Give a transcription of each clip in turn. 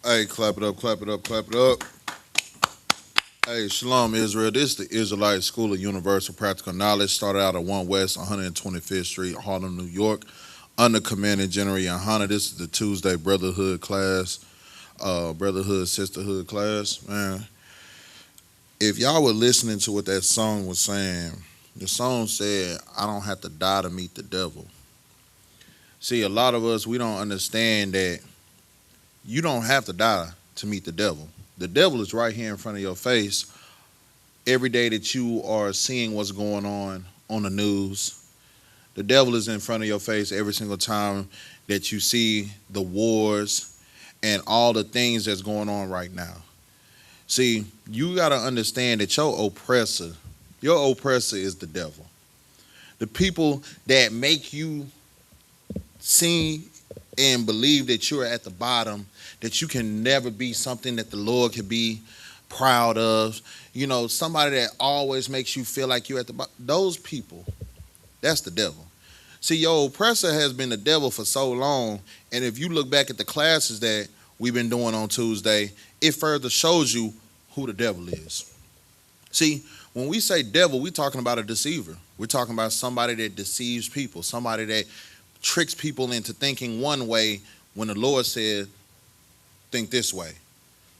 Hey, clap it up, clap it up, clap it up. Hey, Shalom, Israel. This is the Israelite School of Universal Practical Knowledge. Started out at 1 West 125th Street, Harlem, New York, under Commanding General YAHANNA. This is the Tuesday Brotherhood class, Brotherhood Sisterhood class. Man, if y'all were listening to what that song was saying, the song said, "I don't have to die to meet the devil." See, a lot of us, we don't understand that you don't have to die to meet the devil. The devil is right here in front of your face every day that you are seeing what's going on the news. The devil is in front of your face every single time that you see the wars and all the things that's going on right now. See, you got to understand that your oppressor is the devil. The people that make you see and believe that you're at the bottom, that you can never be something that the Lord can be proud of. You know, somebody that always makes you feel like you're at the bottom. Those people, that's the devil. See, your oppressor has been the devil for so long, and if you look back at the classes that we've been doing on Tuesday, it further shows you who the devil is. See, when we say devil, we're talking about a deceiver. We're talking about somebody that deceives people, somebody that tricks people into thinking one way when the Lord said, think this way.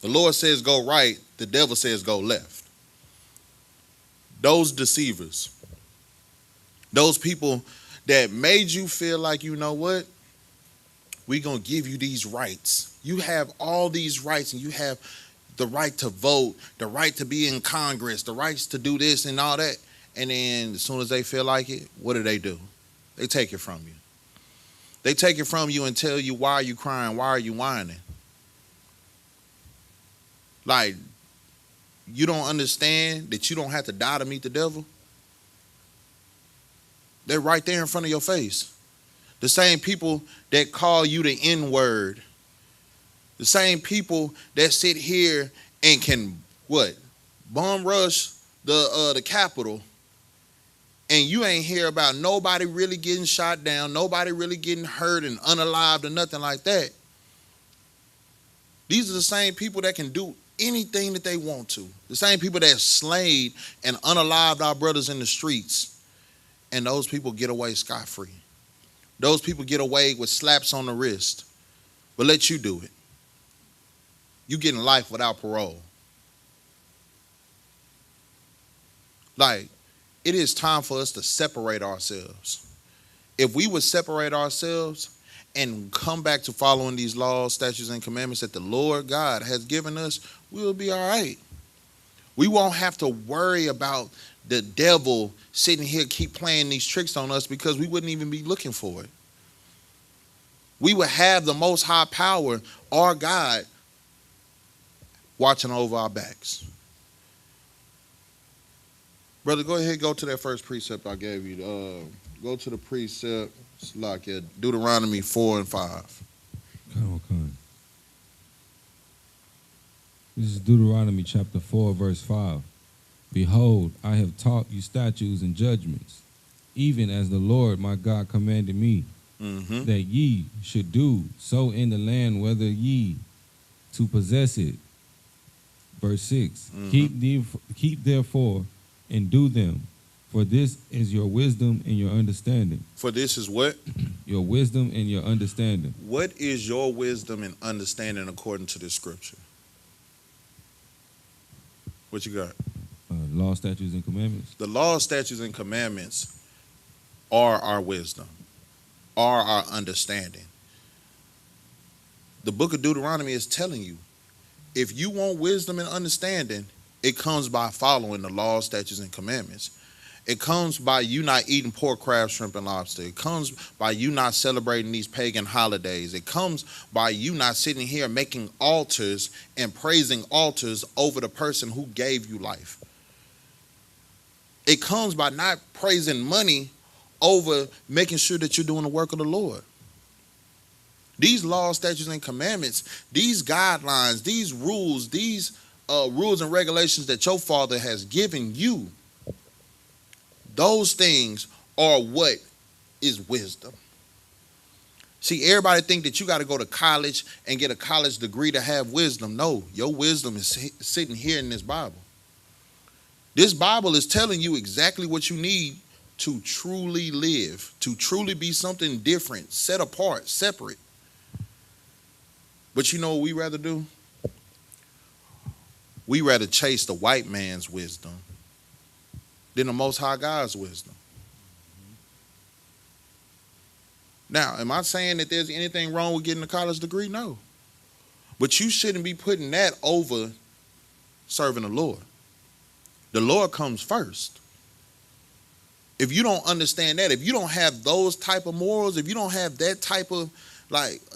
The Lord says go right, the devil says go left. Those deceivers, those people that made you feel like, you know what, we're going to give you these rights. You have all these rights, and you have the right to vote, the right to be in Congress, the rights to do this and all that. And then as soon as they feel like it, what do? They take it from you. They take it from you and tell you, why are you crying? Why are you whining? Like, you don't understand that you don't have to die to meet the devil? They're right there in front of your face. The same people that call you the N-word. The same people that sit here and can, bomb rush the Capitol. And you ain't hear about nobody really getting shot down, nobody really getting hurt and unalived or nothing like that. These are the same people that can do anything that they want to. The same people that slayed and unalived our brothers in the streets. And those people get away scot-free. Those people get away with slaps on the wrist. But let you do it. You getting life without parole. Like, it is time for us to separate ourselves. If we would separate ourselves and come back to following these laws, statutes, and commandments that the Lord God has given us, we will be all right. We won't have to worry about the devil sitting here keep playing these tricks on us, because we wouldn't even be looking for it. We would have the Most High Power, our God, watching over our backs. Brother, go ahead, go to that first precept I gave you. Go to the precept, like Deuteronomy 4 and 5. Come. This is Deuteronomy chapter 4, verse 5. Behold, I have taught you statutes and judgments, even as the Lord my God commanded me, that ye should do so in the land whether ye to possess it. Verse 6, keep therefore and do them, for this is your wisdom and your understanding. For this is what? Your wisdom and your understanding. What is your wisdom and understanding according to this scripture? What you got? Law, statutes, and commandments. The law, statutes, and commandments are our wisdom, are our understanding. The book of Deuteronomy is telling you, if you want wisdom and understanding, it comes by following the law, statutes, and commandments. It comes by you not eating pork, crab, shrimp, and lobster. It comes by you not celebrating these pagan holidays. It comes by you not sitting here making altars and praising altars over the person who gave you life. It comes by not praising money over making sure that you're doing the work of the Lord. These laws, statutes, and commandments, these guidelines, these rules, rules and regulations that your Father has given you, those things are what is wisdom. See, everybody think that you got to go to college and get a college degree to have wisdom. No, your wisdom is sitting here in this Bible. This Bible is telling you exactly what you need to truly live, to truly be something different, set apart, separate. But you know what we rather do? We rather chase the white man's wisdom than the Most High God's wisdom. Now, am I saying that there's anything wrong with getting a college degree? No. But you shouldn't be putting that over serving the Lord. The Lord comes first. If you don't understand that, if you don't have those type of morals, if you don't have that type of,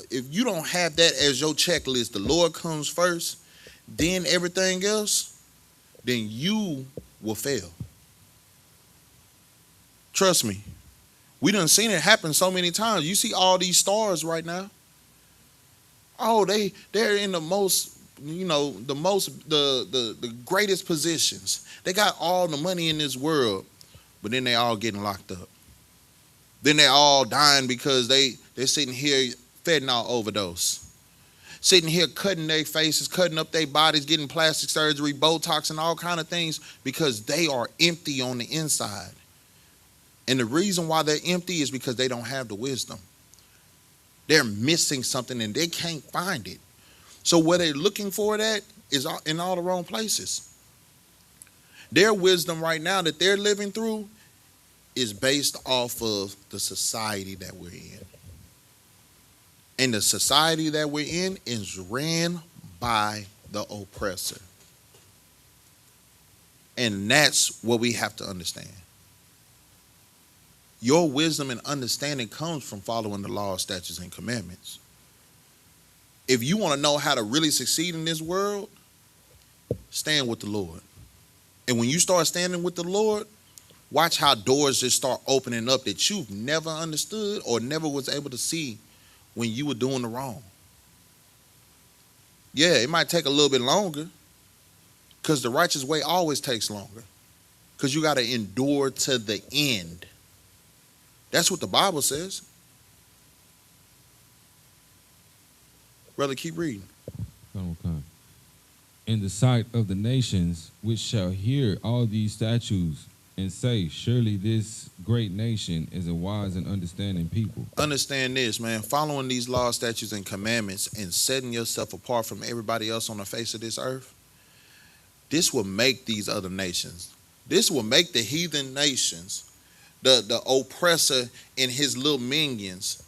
if you don't have that as your checklist, the Lord comes first, then everything else, then you will fail. Trust me. We done seen it happen so many times. You see all these stars right now. Oh, they're in the most, the greatest positions. They got all the money in this world, but then they all getting locked up. Then they all dying because they're sitting here fentanyl overdose. Sitting here cutting their faces, cutting up their bodies, getting plastic surgery, Botox, and all kind of things because they are empty on the inside. And the reason why they're empty is because they don't have the wisdom. They're missing something and they can't find it. So where they're looking for that is in all the wrong places. Their wisdom right now that they're living through is based off of the society that we're in. And the society that we're in is ran by the oppressor. And that's what we have to understand. Your wisdom and understanding comes from following the law, statutes, and commandments. If you want to know how to really succeed in this world, stand with the Lord. And when you start standing with the Lord, watch how doors just start opening up that you've never understood or never was able to see when you were doing the wrong. Yeah, it might take a little bit longer because the righteous way always takes longer because you got to endure to the end. That's what the Bible says. Brother, keep reading. Okay. In the sight of the nations, which shall hear all these statutes and say, surely this great nation is a wise and understanding people. Understand this, man. Following these laws, statutes, and commandments and setting yourself apart from everybody else on the face of this earth, this will make these other nations. This will make the heathen nations, the oppressor and his little minions,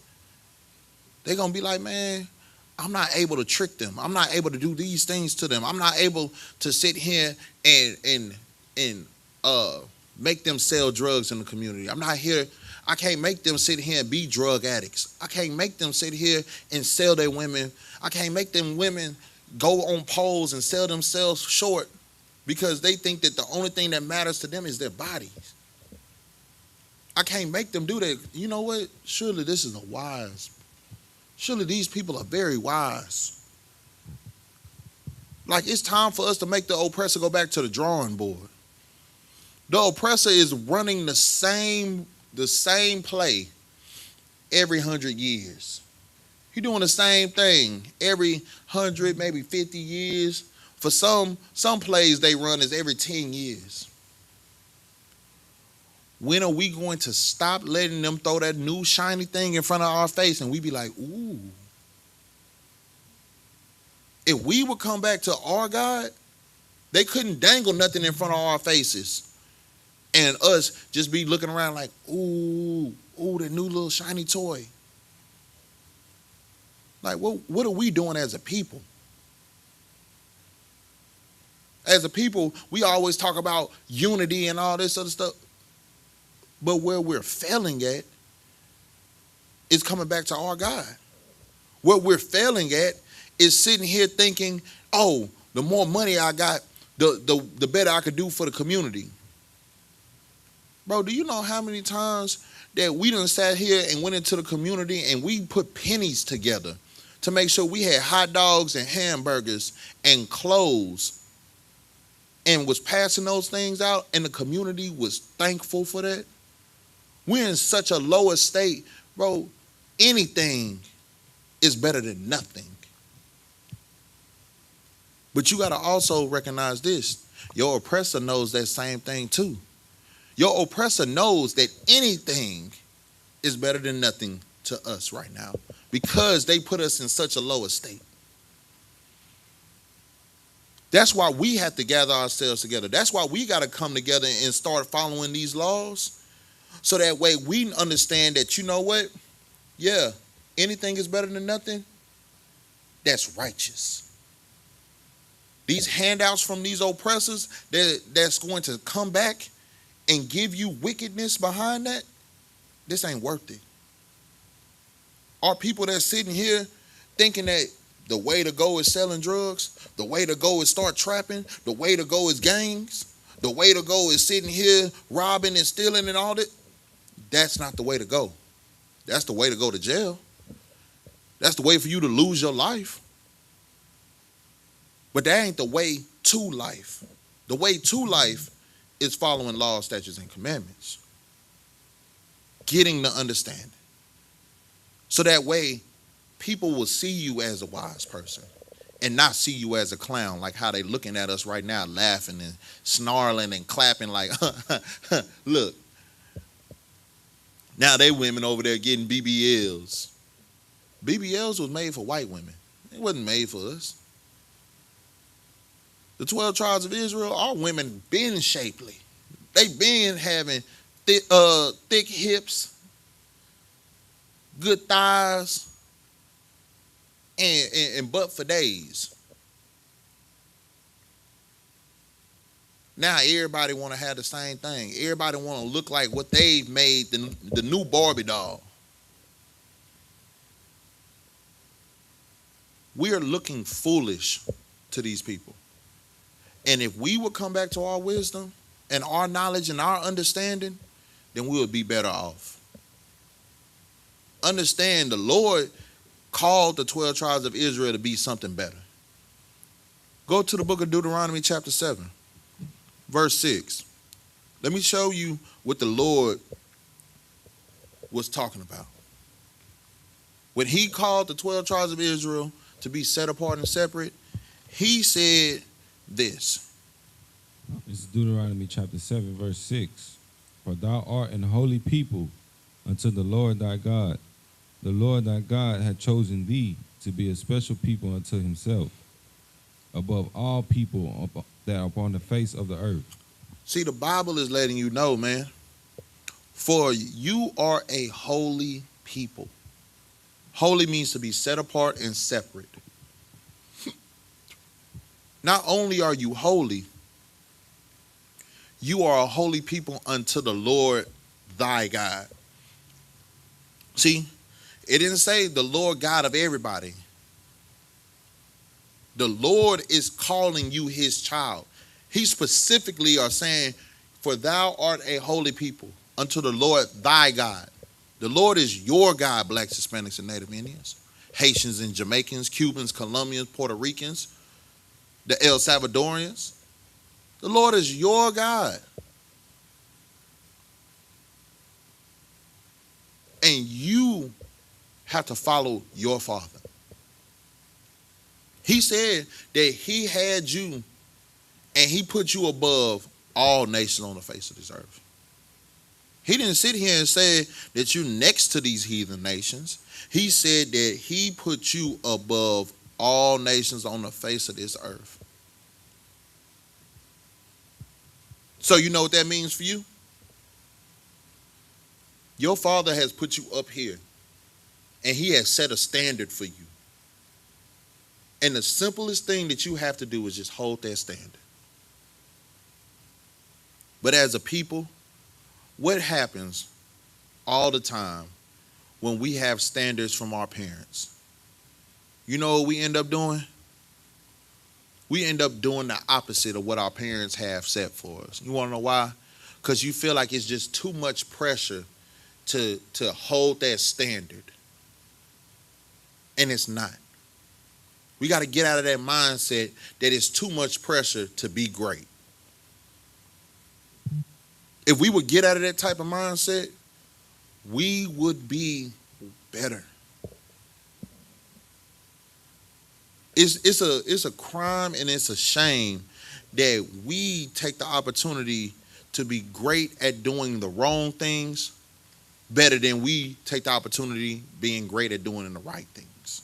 they're going to be like, man, I'm not able to trick them. I'm not able to do these things to them. I'm not able to sit here and make them sell drugs in the community. I can't make them sit here and be drug addicts. I can't make them sit here and sell their women. I can't make them women go on poles and sell themselves short because they think that the only thing that matters to them is their bodies. I can't make them do that. You know what? Surely this is surely these people are very wise. Like, it's time for us to make the oppressor go back to the drawing board. The oppressor is running the same play every 100 years. He doing the same thing every 100, maybe 50 years. For some plays they run is every 10 years. When are we going to stop letting them throw that new shiny thing in front of our face and we be like, ooh? If we would come back to our God, they couldn't dangle nothing in front of our faces and us just be looking around like, ooh, that new little shiny toy. Like, what are we doing as a people? As a people, we always talk about unity and all this other stuff. But where we're failing at is coming back to our God. What we're failing at is sitting here thinking, oh, the more money I got, the better I could do for the community. Bro, do you know how many times that we done sat here and went into the community and we put pennies together to make sure we had hot dogs and hamburgers and clothes and was passing those things out and the community was thankful for that? We're in such a lower state, bro. Anything is better than nothing. But you got to also recognize this. Your oppressor knows that same thing too. Your oppressor knows that anything is better than nothing to us right now because they put us in such a lower state. That's why we have to gather ourselves together. That's why we got to come together and start following these laws. So that way we understand that, you know what? Yeah, anything is better than nothing. That's righteous. These handouts from these oppressors that's going to come back and give you wickedness behind that, this ain't worth it. Are people that's sitting here thinking that the way to go is selling drugs, the way to go is start trapping, the way to go is gangs, the way to go is sitting here robbing and stealing and all that? That's not the way to go. That's the way to go to jail. That's the way for you to lose your life. But that ain't the way to life. The way to life is following laws, statutes, and commandments. Getting the understanding. So that way, people will see you as a wise person and not see you as a clown, like how they looking at us right now, laughing and snarling and clapping like, look. Now they women over there getting BBLs. BBLs was made for white women. It wasn't made for us. The 12 tribes of Israel, our women been shapely. They been having thick hips, good thighs, and butt for days. Now everybody want to have the same thing. Everybody want to look like what they've made, the new Barbie doll. We are looking foolish to these people. And if we would come back to our wisdom and our knowledge and our understanding, then we would be better off. Understand the Lord called the 12 tribes of Israel to be something better. Go to the book of Deuteronomy chapter 7. Verse 6. Let me show you what the Lord was talking about. When he called the 12 tribes of Israel to be set apart and separate, he said this. It's Deuteronomy chapter 7, verse 6. For thou art an holy people unto the Lord thy God. The Lord thy God hath chosen thee to be a special people unto himself, above all people that are upon the face of the earth. See, the Bible is letting you know, man, for you are a holy people. Holy means to be set apart and separate. Not only are you holy, you are a holy people unto the Lord thy God. See, it didn't say the Lord God of everybody. The Lord is calling you his child. He specifically are saying, for thou art a holy people unto the Lord thy God. The Lord is your God, blacks, Hispanics, and Native Indians, Haitians and Jamaicans, Cubans, Colombians, Puerto Ricans, the El Salvadorians. The Lord is your God. And you have to follow your Father. He said that he had you and he put you above all nations on the face of this earth. He didn't sit here and say that you're next to these heathen nations. He said that he put you above all nations on the face of this earth. So you know what that means for you? Your Father has put you up here, and he has set a standard for you. And the simplest thing that you have to do is just hold that standard. But as a people, what happens all the time when we have standards from our parents? You know what we end up doing? We end up doing the opposite of what our parents have set for us. You want to know why? Because you feel like it's just too much pressure to hold that standard. And it's not. We got to get out of that mindset that it's too much pressure to be great. If we would get out of that type of mindset, we would be better. It's a crime and it's a shame that we take the opportunity to be great at doing the wrong things better than we take the opportunity being great at doing the right things.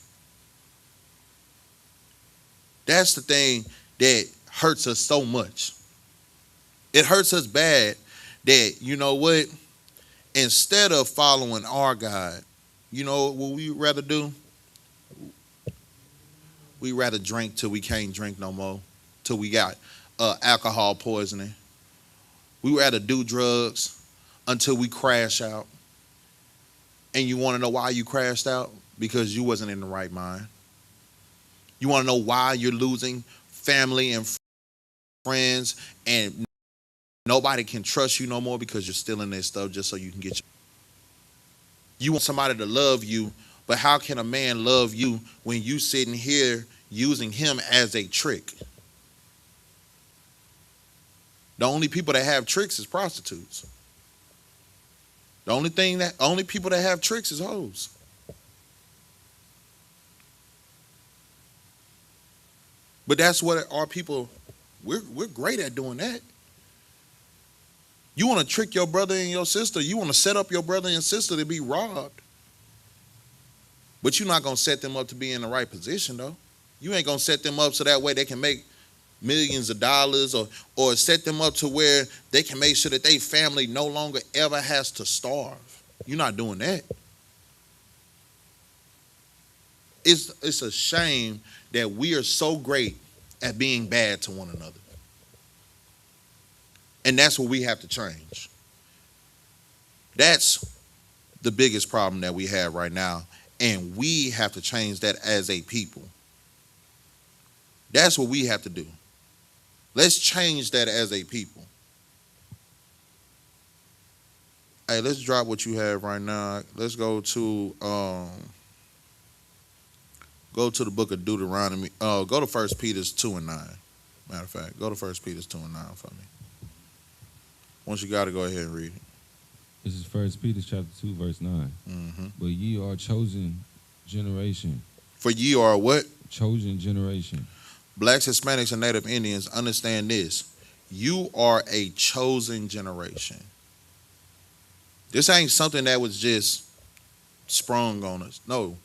That's the thing that hurts us so much. It hurts us bad that, you know what, instead of following our God, you know what we rather do? We rather drink till we can't drink no more, till we got alcohol poisoning. We rather do drugs until we crash out. And you want to know why you crashed out? Because you wasn't in the right mind. You want to know why you're losing family and friends and nobody can trust you no more because you're stealing their stuff just so you can get you want somebody to love you, but how can a man love you when you sitting here using him as a trick? The only people that have tricks is prostitutes. The only people that have tricks is hoes. But that's what our people, we're great at doing that. You want to trick your brother and your sister. You want to set up your brother and sister to be robbed. But you're not going to set them up to be in the right position, though. You ain't going to set them up so that way they can make millions of dollars or set them up to where they can make sure that their family no longer ever has to starve. You're not doing that. It's a shame that we are so great at being bad to one another. And that's what we have to change. That's the biggest problem that we have right now. And we have to change that as a people. That's what we have to do. Let's change that as a people. Hey, let's drop what you have right now. Let's go to the book of Deuteronomy. Go to 1 Peter 2 and 9. Matter of fact, go to 1 Peter 2 and 9 for me. Once you got to go ahead and read it. This is 1 Peter chapter 2, verse 9. Mm-hmm. But ye are a chosen generation. For ye are what? Chosen generation. Blacks, Hispanics, and Native Indians, understand this. You are a chosen generation. This ain't something that was just sprung on us. No,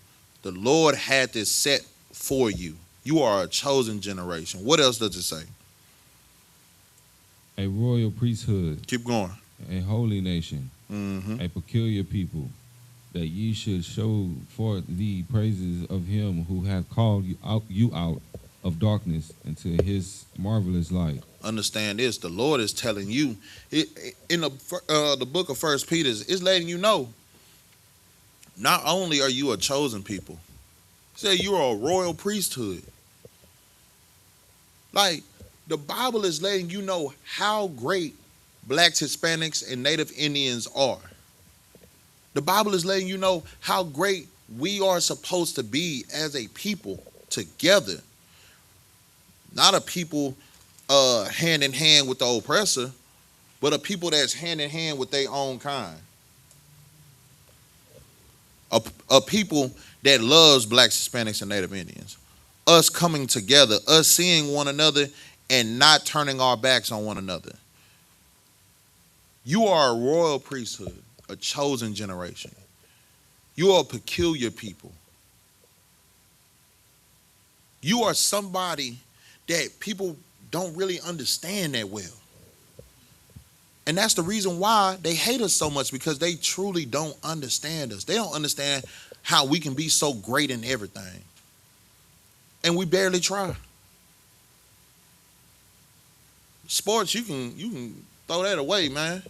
the Lord had this set for you. You are a chosen generation. What else does it say? A royal priesthood. Keep going. A holy nation. Mm-hmm. A peculiar people, that ye should show forth the praises of him who hath called you out of darkness into his marvelous light. Understand this. The Lord is telling you, in the book of 1 Peter, it's letting you know, not only are you a chosen people, it said you are a royal priesthood. Like, the Bible is letting you know how great Blacks, Hispanics, and Native Indians are. The Bible is letting you know how great we are supposed to be as a people together. Not a people hand in hand with the oppressor, but a people that's hand in hand with their own kind. a people that loves blacks, Hispanics, and Native Indians. Us coming together, us seeing one another and not turning our backs on one another. You are a royal priesthood, a chosen generation. You are a peculiar people. You are somebody that people don't really understand that well. And that's the reason why they hate us so much, because they truly don't understand us. They don't understand how we can be so great in everything. And we barely try. Sports, you can throw that away, man.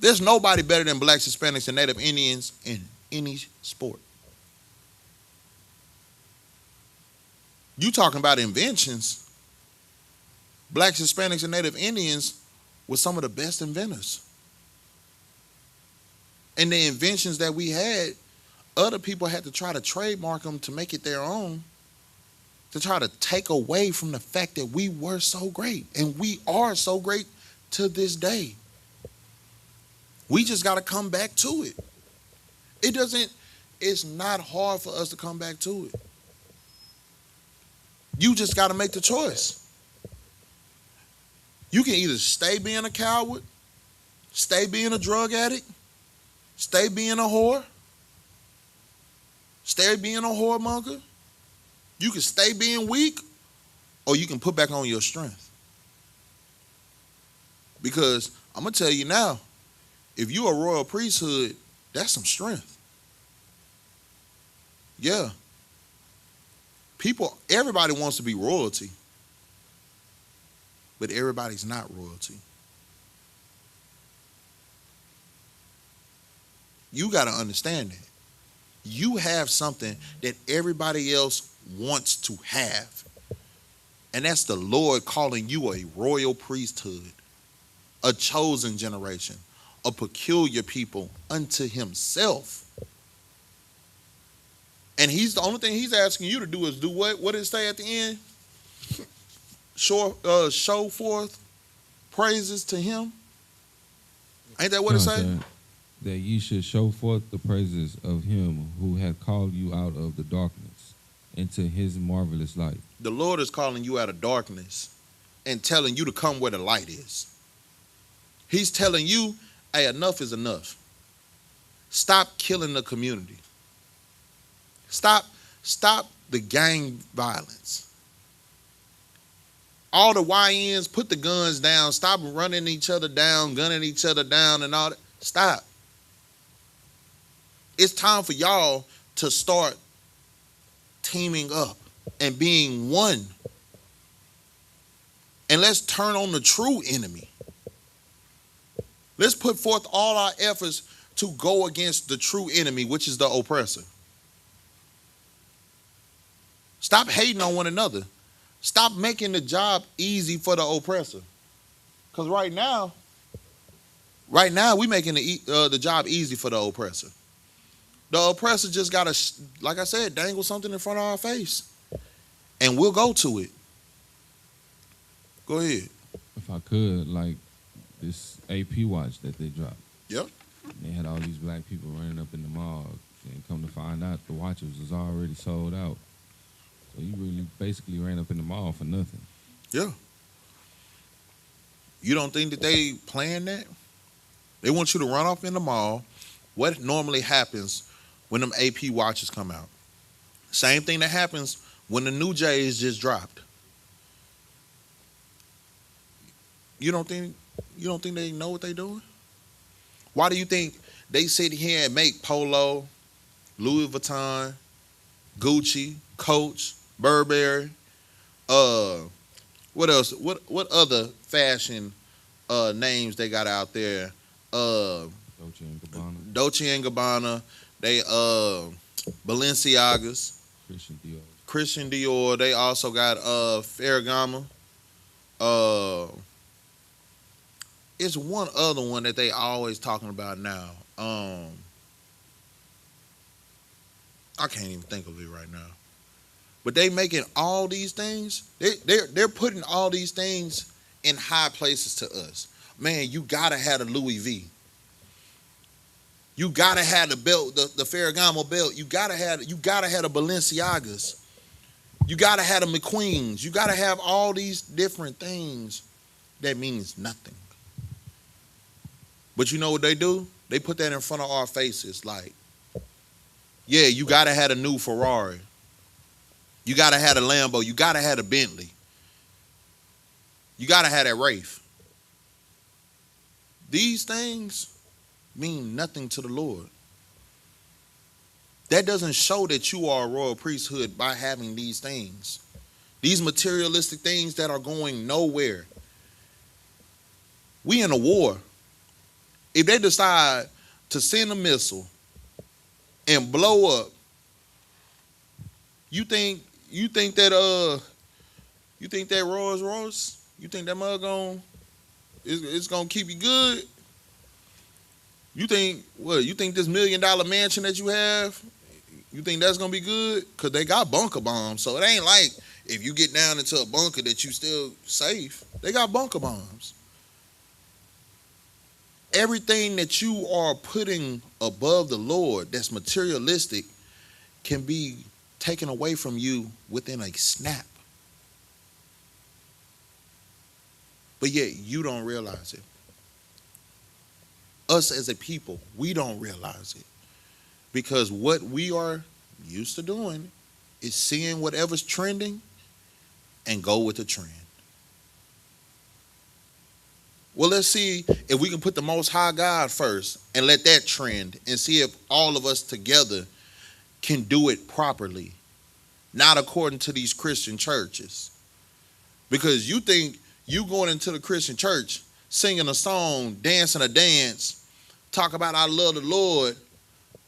There's nobody better than blacks, Hispanics, and Native Indians in any sport. You talking about inventions. Blacks, Hispanics, and Native Indians were some of the best inventors. And the inventions that we had, other people had to try to trademark them to make it their own, to try to take away from the fact that we were so great. And we are so great to this day. We just got to come back to it. It's not hard for us to come back to it. You just got to make the choice. You can either stay being a coward, stay being a drug addict, stay being a whore, stay being a whoremonger. You can stay being weak, or you can put back on your strength. Because I'm going to tell you now, if you're a royal priesthood, that's some strength. Yeah. Everybody wants to be royalty, but everybody's not royalty. You got to understand that. You have something that everybody else wants to have. And that's the Lord calling you a royal priesthood, a chosen generation, a peculiar people unto himself. And the only thing he's asking you to do is do what? What did it say at the end? Show forth praises to him. Ain't that what it said? That ye should show forth the praises of him who hath called you out of the darkness into his marvelous light. The Lord is calling you out of darkness and telling you to come where the light is. He's telling you, hey, enough is enough. Stop killing the community. Stop the gang violence. All the YNs, put the guns down. Stop running each other down, gunning each other down and all that. Stop. It's time for y'all to start teaming up and being one. And let's turn on the true enemy. Let's put forth all our efforts to go against the true enemy, which is the oppressor. Stop hating on one another. Stop making the job easy for the oppressor. Because right now we making the job easy for the oppressor. The oppressor just got to, like I said, dangle something in front of our face. And we'll go to it. Go ahead. If I could, like this AP watch that they dropped. Yep. They had all these black people running up in the mall, and come to find out the watches was already sold out. So you really basically ran up in the mall for nothing. Yeah. You don't think that they planned that? They want you to run off in the mall. What normally happens when them AP watches come out? Same thing that happens when the new J's just dropped. You don't think they know what they're doing? Why do you think they sit here and make Polo, Louis Vuitton, Gucci, Coach, Burberry, what else? What other fashion names they got out there? Dolce and Gabbana. Dolce and Gabbana. They Balenciagas. Christian Dior. They also got Ferragamo. It's one other one that they always talking about now. I can't even think of it right now. But they making all these things. They're putting all these things in high places to us. Man, you gotta have a Louis V. You gotta have the belt, the Ferragamo belt. You gotta have the Balenciagas. You gotta have the McQueens. You gotta have all these different things that means nothing. But you know what they do? They put that in front of our faces like, yeah, you gotta have a new Ferrari. You gotta have a Lambo. You gotta have a Bentley. You gotta have that Wraith. These things mean nothing to the Lord. That doesn't show that you are a royal priesthood by having these things. These materialistic things that are going nowhere. We in a war. If they decide to send a missile and blow up, you think that Rolls Royce, you think that mug it's gonna keep you good? You think what? You think this $1 million mansion that you have, you think that's gonna be good? Cause they got bunker bombs, so it ain't like if you get down into a bunker that you still safe. They got bunker bombs. Everything that you are putting above the Lord that's materialistic can be taken away from you within a snap. But yet you don't realize it. Us as a people, we don't realize it. Because what we are used to doing is seeing whatever's trending and go with the trend. Well, let's see if we can put the Most High God first and let that trend and see if all of us together can do it properly, not according to these Christian churches. Because you think you going into the Christian church, singing a song, dancing a dance, talk about I love the Lord,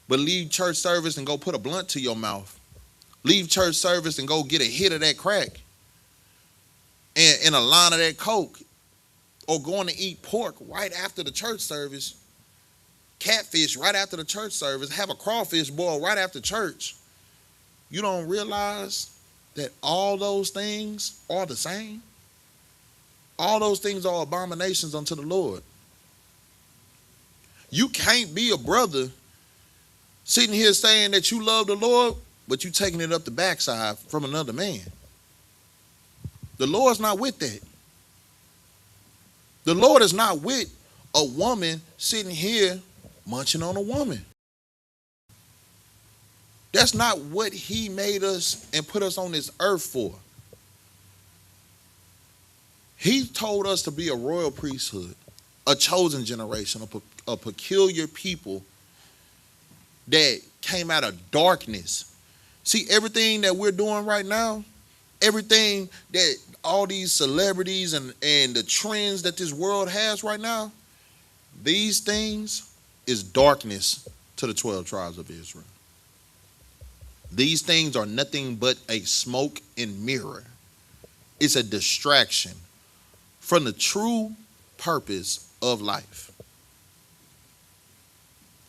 but leave church service and go put a blunt to your mouth. Leave church service and go get a hit of that crack and a line of that Coke. Or going to eat pork right after the church service, catfish right after the church service, have a crawfish boil right after church. You don't realize that all those things are the same? All those things are abominations unto the Lord. You can't be a brother sitting here saying that you love the Lord, but you taking it up the backside from another man. The Lord's not with that. The Lord is not with a woman sitting here munching on a woman. That's not what he made us and put us on this earth for. He told us to be a royal priesthood, a chosen generation, a peculiar people that came out of darkness. See, everything that we're doing right now, everything that all these celebrities and the trends that this world has right now, these things is darkness to the 12 tribes of Israel. These things are nothing but a smoke and mirror. It's a distraction from the true purpose of life.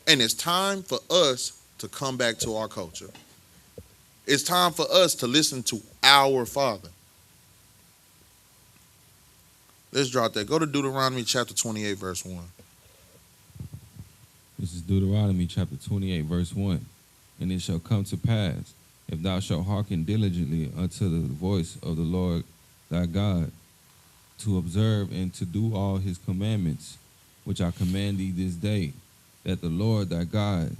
And it's time for us to come back to our culture. It's time for us to listen to our Father. Let's drop that. Go to Deuteronomy chapter 28, verse 1. This is Deuteronomy chapter 28, verse 1. And it shall come to pass, if thou shalt hearken diligently unto the voice of the Lord thy God, to observe and to do all his commandments, which I command thee this day, that the Lord thy God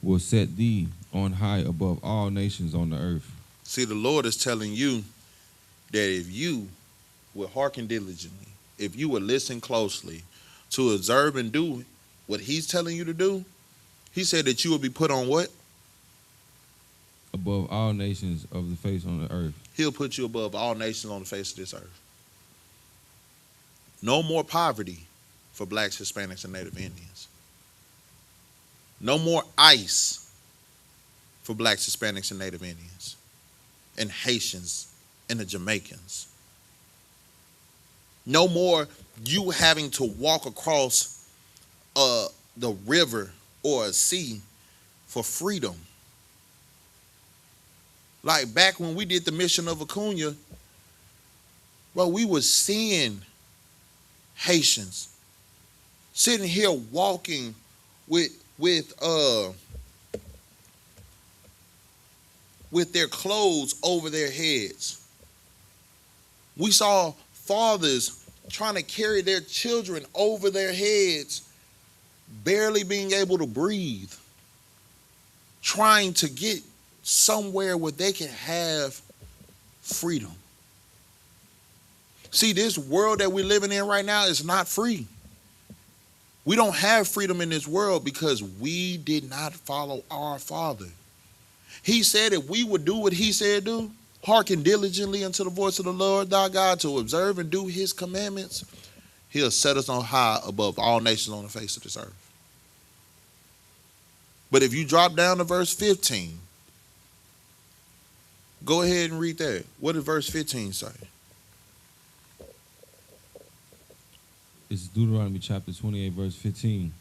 will set thee on high above all nations on the earth. See, the Lord is telling you that if you would hearken diligently, if you would listen closely to observe and do what he's telling you to do, he said that you will be put on what? Above all nations of the face on the earth. He'll put you above all nations on the face of this earth. No more poverty for blacks, Hispanics, and Native Indians. No more ICE for blacks, Hispanics, and Native Indians, and Haitians, and the Jamaicans. No more you having to walk across the river or a sea for freedom. Like back when we did the mission of Acuna, bro, we was seeing Haitians sitting here walking with with their clothes over their heads. We saw fathers trying to carry their children over their heads, barely being able to breathe, trying to get somewhere where they can have freedom. See, this world that we're living in right now is not free. We don't have freedom in this world because we did not follow our Father. He said if we would do what he said do, hearken diligently unto the voice of the Lord thy God to observe and do his commandments, he'll set us on high above all nations on the face of this earth. But if you drop down to verse 15, go ahead and read that. What does verse 15 say? It's Deuteronomy chapter 28, verse 15.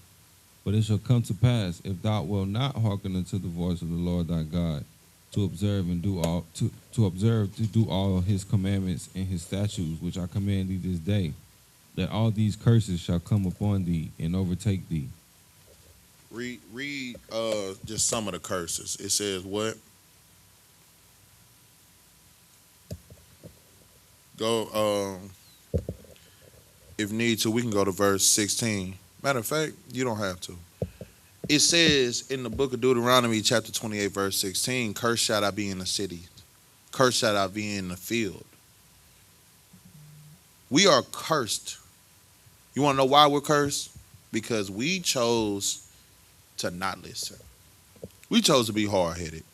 But it shall come to pass, if thou wilt not hearken unto the voice of the Lord thy God, to observe and do all to do all his commandments and his statutes, which I command thee this day, that all these curses shall come upon thee and overtake thee. Read just some of the curses. It says what? Go if need to, we can go to verse 16. Matter of fact, you don't have to. It says in the book of Deuteronomy, chapter 28, verse 16, cursed shall I be in the city, cursed shall I be in the field. We are cursed. You want to know why we're cursed? Because we chose to not listen. We chose to be hard-headed.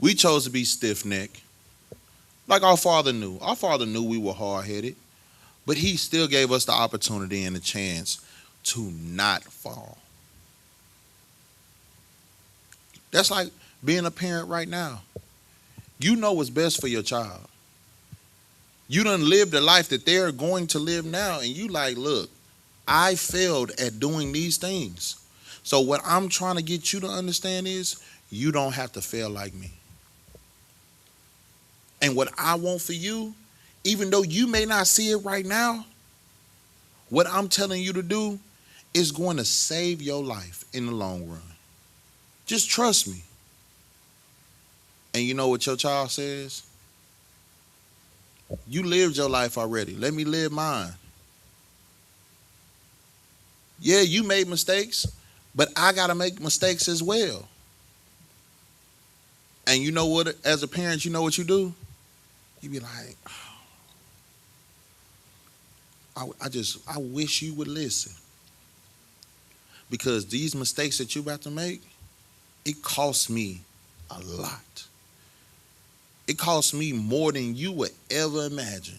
We chose to be stiff-necked. Like our Father knew. Our Father knew we were hard-headed, but he still gave us the opportunity and the chance to not fall. That's like being a parent right now. You know what's best for your child. You done lived the life that they're going to live now, and you like, look, I failed at doing these things. So what I'm trying to get you to understand is you don't have to fail like me. And what I want for you, even though you may not see it right now, what I'm telling you to do is going to save your life in the long run. Just trust me. And you know what your child says? You lived your life already. Let me live mine. Yeah, you made mistakes, but I got to make mistakes as well. And you know what, as a parent, you know what you do? You be like, oh, I wish you would listen. Because these mistakes that you're about to make, it costs me a lot. It costs me more than you would ever imagine.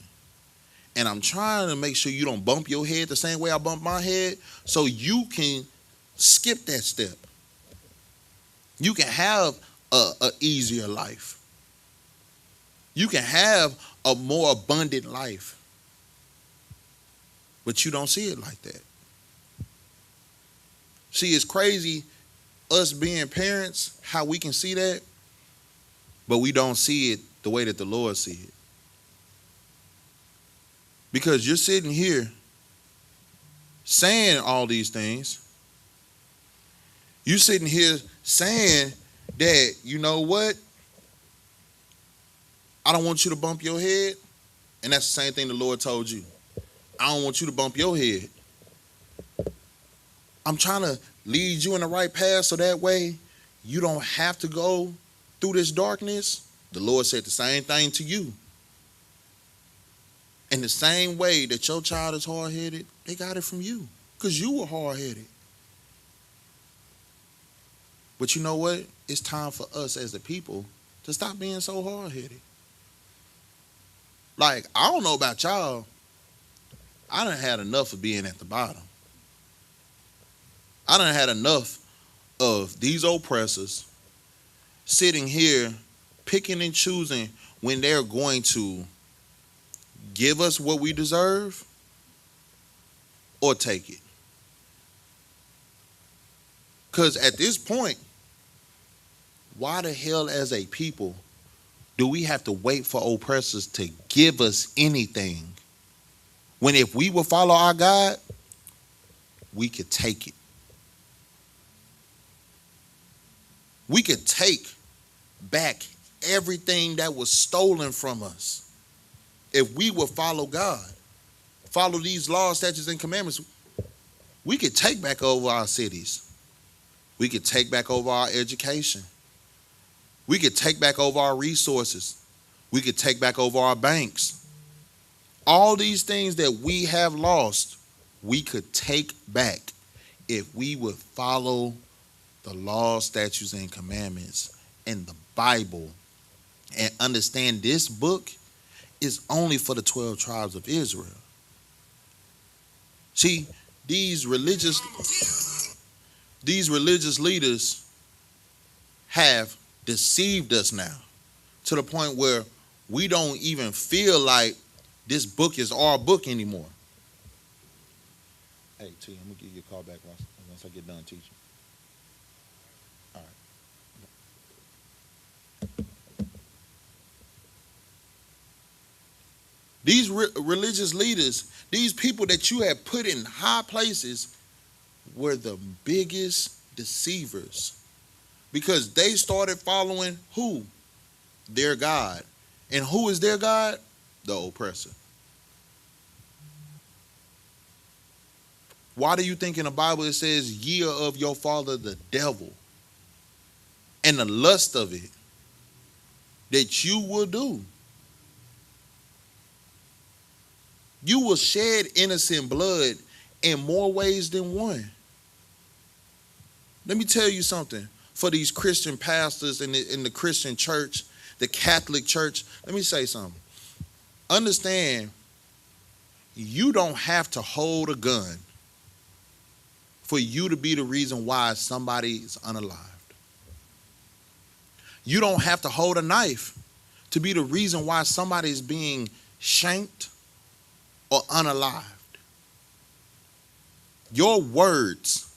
And I'm trying to make sure you don't bump your head the same way I bump my head, so you can skip that step. You can have a easier life. You can have a more abundant life. But you don't see it like that. See, it's crazy us being parents, how we can see that, but we don't see it the way that the Lord sees it. Because you're sitting here saying all these things. You're sitting here saying that, you know what? I don't want you to bump your head. And that's the same thing the Lord told you. I don't want you to bump your head. I'm trying to lead you in the right path so that way you don't have to go through this darkness. The Lord said the same thing to you. In the same way that your child is hard-headed, they got it from you because you were hard-headed. But you know what? It's time for us as the people to stop being so hard-headed. Like, I don't know about y'all. I done had enough of being at the bottom. I done had enough of these oppressors sitting here picking and choosing when they're going to give us what we deserve or take it. Because at this point, why the hell as a people do we have to wait for oppressors to give us anything when if we will follow our God, we could take it? We could take back everything that was stolen from us if we would follow God, follow these laws, statutes, and commandments. We could take back over our cities. We could take back over our education. We could take back over our resources. We could take back over our banks. All these things that we have lost, we could take back if we would follow the laws, statutes, and commandments in the Bible and understand this book is only for the 12 tribes of Israel. See, these religious leaders have deceived us now to the point where we don't even feel like this book is our book anymore. Hey, T, I'm going to give you a call back once I get done teaching. All right. These religious leaders, these people that you have put in high places, were the biggest deceivers because they started following who? Their God. And who is their God? The oppressor. Why do you think in the Bible it says, ye are of your father the devil, and the lust of it that you will do? You will shed innocent blood in more ways than one. Let me tell you something. For these Christian pastors in the Christian church, the Catholic Church, let me say something. Understand, you don't have to hold a gun for you to be the reason why somebody is unalived. You don't have to hold a knife to be the reason why somebody is being shanked or unalived. Your words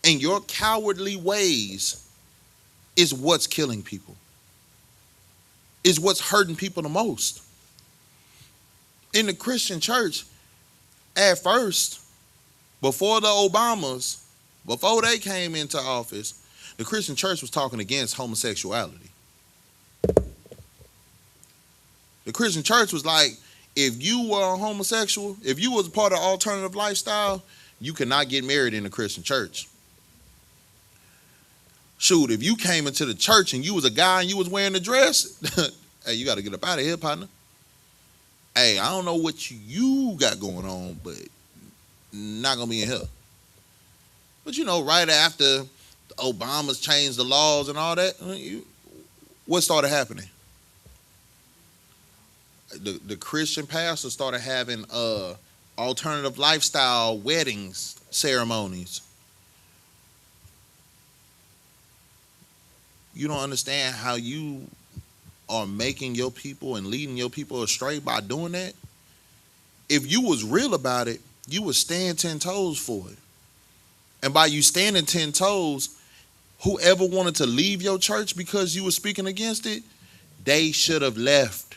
and your cowardly ways is what's killing people, is what's hurting people the most. In the Christian church, at first, before the Obamas, before they came into office, the Christian church was talking against homosexuality. The Christian church was like, if you were a homosexual, if you was a part of alternative lifestyle, you could not get married in the Christian church. Shoot, if you came into the church and you was a guy and you was wearing a dress, hey, you got to get up out of here, partner. Hey, I don't know what you got going on, but not going to be in here. But you know, right after Obama's changed the laws and all that, what started happening? The Christian pastors started having alternative lifestyle weddings, ceremonies. You don't understand how you are making your people and leading your people astray by doing that. If you was real about it, you would stand 10 toes for it. And by you standing 10 toes, whoever wanted to leave your church because you were speaking against it, they should have left.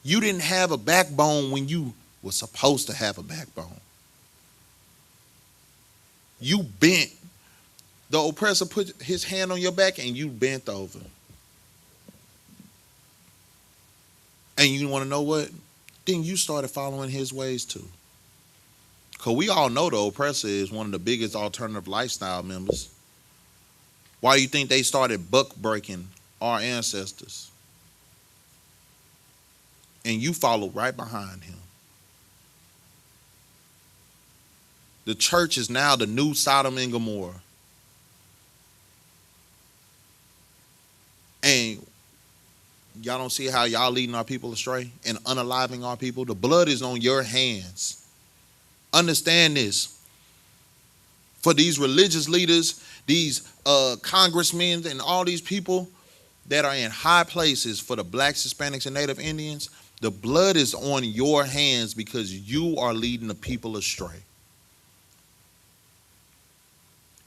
You didn't have a backbone when you were supposed to have a backbone. You bent. The oppressor put his hand on your back and you bent over. And you want to know what? Then you started following his ways too. Because we all know the oppressor is one of the biggest alternative lifestyle members. Why do you think they started buck breaking our ancestors? And you follow right behind him. The church is now the new Sodom and Gomorrah. And y'all don't see how y'all leading our people astray and unaliving our people? The blood is on your hands. Understand this. For these religious leaders, these congressmen and all these people that are in high places for the blacks, Hispanics, and Native Indians, the blood is on your hands because you are leading the people astray.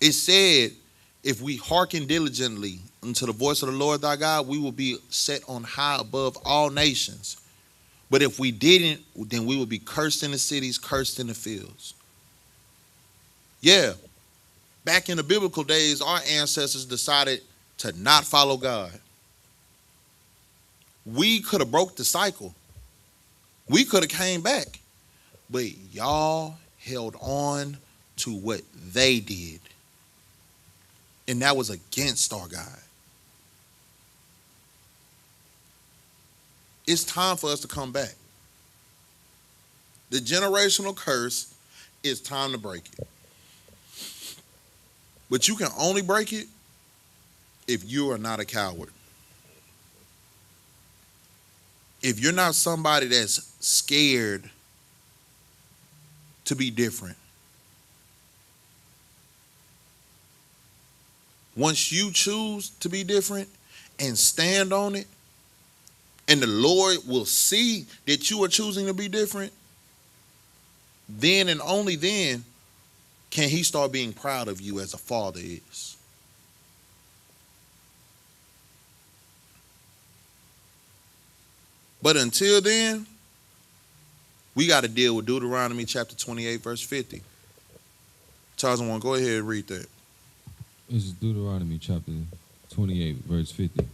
It said, if we hearken diligently unto the voice of the Lord thy God, we will be set on high above all nations. But if we didn't, then we would be cursed in the cities, cursed in the fields. Yeah, Back in the biblical days, our ancestors decided to not follow God. We could have broke the cycle. We could have came back. But y'all held on to what they did. And that was against our God. It's time for us to come back. The generational curse, it's time to break it. But you can only break it if you are not a coward. If you're not somebody that's scared to be different. Once you choose to be different and stand on it, and the Lord will see that you are choosing to be different, then and only then can he start being proud of you as a father is. But until then, we got to deal with Deuteronomy chapter 28, verse 50. Charles, I want to go ahead and read that. This is Deuteronomy chapter 28, verse 50.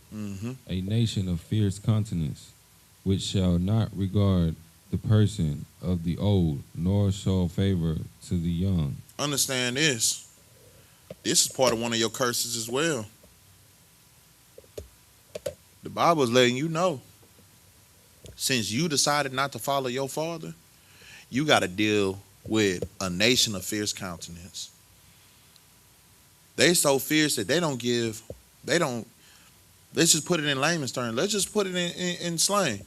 A nation of fierce countenance, which shall not regard the person of the old, nor show favor to the young. Understand this. This is part of one of your curses as well. The Bible is letting you know. Since you decided not to follow your father, you got to deal with a nation of fierce countenance. They so fierce that let's just put it in layman's terms. Let's just put it in slang.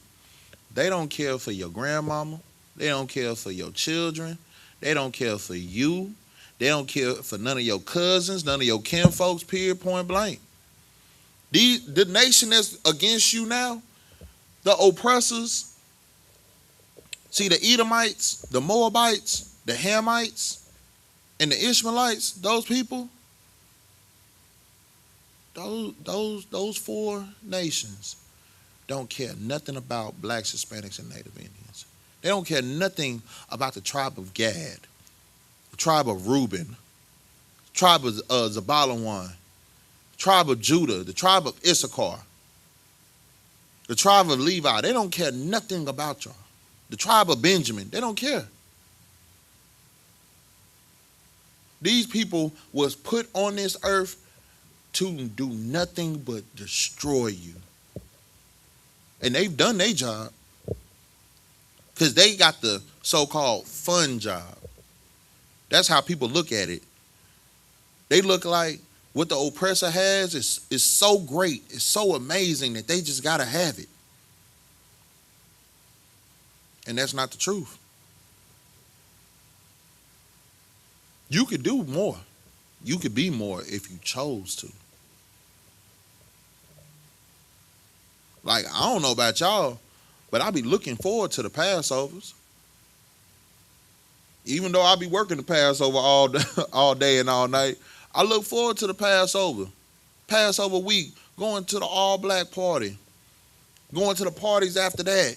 They don't care for your grandmama. They don't care for your children. They don't care for you. They don't care for none of your cousins, none of your kinfolks, period, point blank. The nation that's against you now, the oppressors, see the Edomites, the Moabites, the Hamites, and the Ishmaelites, those people, those four nations don't care nothing about blacks, Hispanics, and Native Indians. They don't care nothing about the tribe of Gad, the tribe of Reuben, the tribe of Zebulun, tribe of Judah, the tribe of Issachar, the tribe of Levi. They don't care nothing about y'all. The tribe of Benjamin, they don't care. These people was put on this earth to do nothing but destroy you. And they've done their job because they got the so-called fun job. That's how people look at it. They look like what the oppressor has is so great, it's so amazing that they just got to have it. And that's not the truth. You could do more. You could be more if you chose to. Like, I don't know about y'all, but I be looking forward to the Passovers. Even though I be working the Passover all day and all night, I look forward to the Passover week, going to the all-black party, going to the parties after that,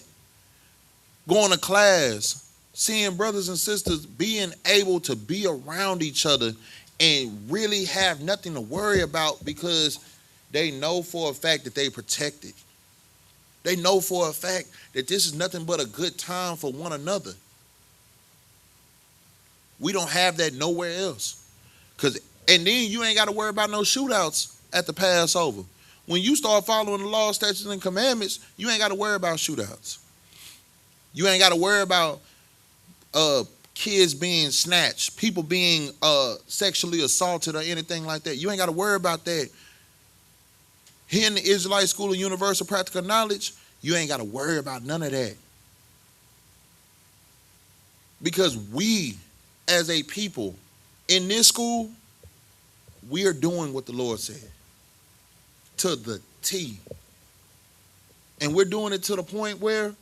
going to class, seeing brothers and sisters being able to be around each other and really have nothing to worry about because they know for a fact that they protected. They know for a fact that this is nothing but a good time for one another. We don't have that nowhere else. And then you ain't got to worry about no shootouts at the Passover. When you start following the law, statutes, and commandments, you ain't got to worry about shootouts. You ain't got to worry about kids being snatched, people being sexually assaulted or anything like that. You ain't got to worry about that. Here in the Israelite School of Universal Practical Knowledge, you ain't got to worry about none of that. Because we, as a people, in this school, we are doing what the Lord said. To the T. And we're doing it to the point where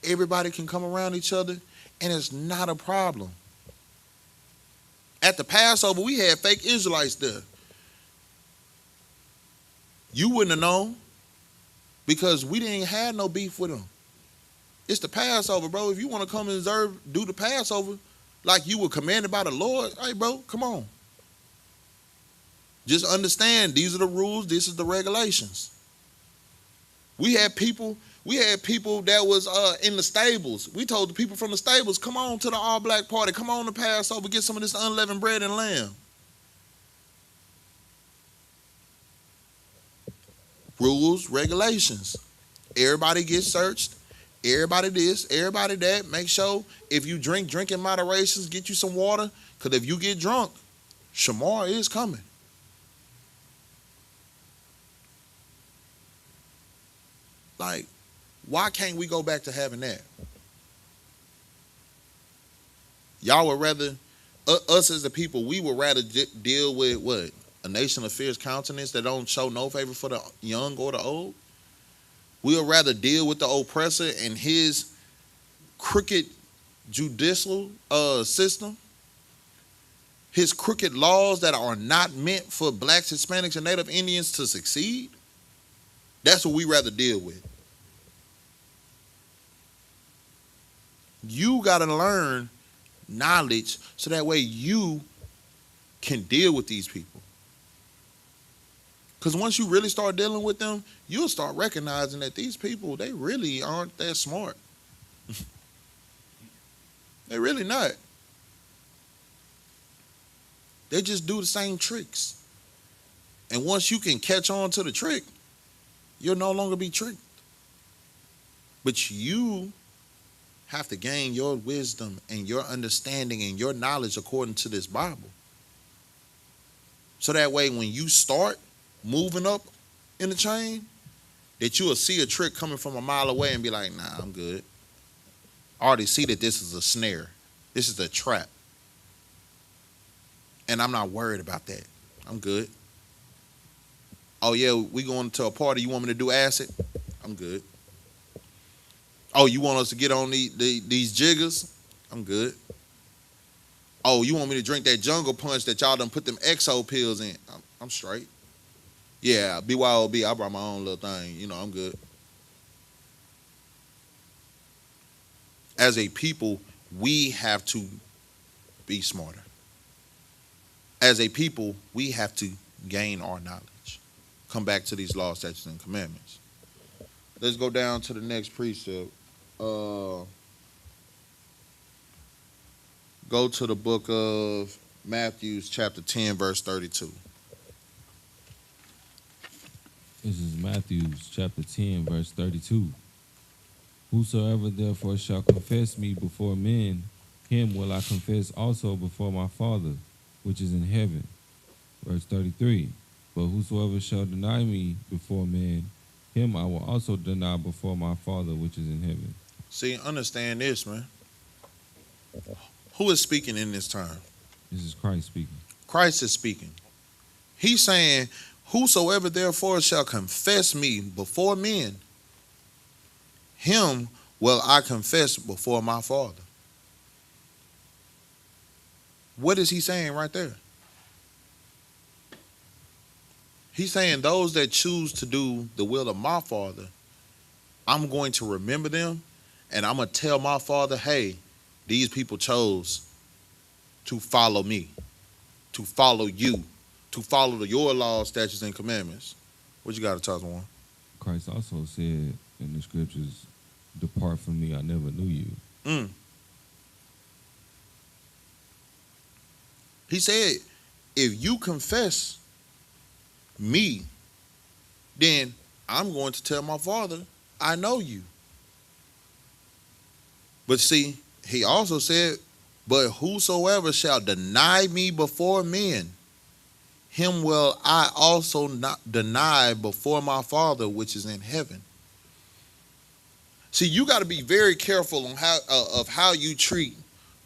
everybody can come around each other and it's not a problem. At the Passover, we had fake Israelites there. You wouldn't have known because we didn't have no beef with them. It's the Passover, bro. If you want to come and do the Passover like you were commanded by the Lord, hey, bro, come on. Just understand these are the rules, this is the regulations. We had people that was in the stables. We told the people from the stables, come on to the all black party, come on to Passover, get some of this unleavened bread and lamb. Rules, regulations. Everybody gets searched. Everybody this, everybody that. Make sure if you drink in moderation, get you some water. Because if you get drunk, Shamar is coming. Like, why can't we go back to having that? Y'all would rather, us as the people, we would rather deal with what? A nation of fierce countenance that don't show no favor for the young or the old? We would rather deal with the oppressor and his crooked judicial system, his crooked laws that are not meant for blacks, Hispanics, and Native Indians to succeed? That's what we rather deal with. You got to learn knowledge so that way you can deal with these people. Because once you really start dealing with them, you'll start recognizing that these people, they really aren't that smart. They're really not. They just do the same tricks. And once you can catch on to the trick, you'll no longer be tricked. But you have to gain your wisdom and your understanding and your knowledge according to this Bible. So that way when you start moving up in the chain, that you will see a trick coming from a mile away and be like, nah, I'm good. I already see that this is a snare. This is a trap. And I'm not worried about that. I'm good. Oh, yeah, we going to a party. You want me to do acid? I'm good. Oh, you want us to get on these jiggers? I'm good. Oh, you want me to drink that jungle punch that y'all done put them XO pills in? I'm straight. Yeah, BYOB, I brought my own little thing. You know, I'm good. As a people, we have to be smarter. As a people, we have to gain our knowledge. Come back to these laws, statutes, and commandments. Let's go down to the next precept. Go to the book of Matthew, chapter 10, verse 32. This is Matthew chapter 10, verse 32. Whosoever therefore shall confess me before men, him will I confess also before my Father, which is in heaven. Verse 33. But whosoever shall deny me before men, him I will also deny before my Father, which is in heaven. See, understand this, man. Who is speaking in this time? This is Christ speaking. Christ is speaking. He's saying, whosoever therefore shall confess me before men, him will I confess before my Father. What is he saying right there? He's saying those that choose to do the will of my Father, I'm going to remember them, and I'm going to tell my Father, hey, these people chose to follow me, to follow you, to follow your laws, statutes, and commandments. What you got to tell us, one? Christ also said in the scriptures, depart from me, I never knew you. He said, if you confess me, then I'm going to tell my Father, I know you. But see, he also said, but whosoever shall deny me before men, him will I also not deny before my Father which is in heaven. See, you got to be very careful on how you treat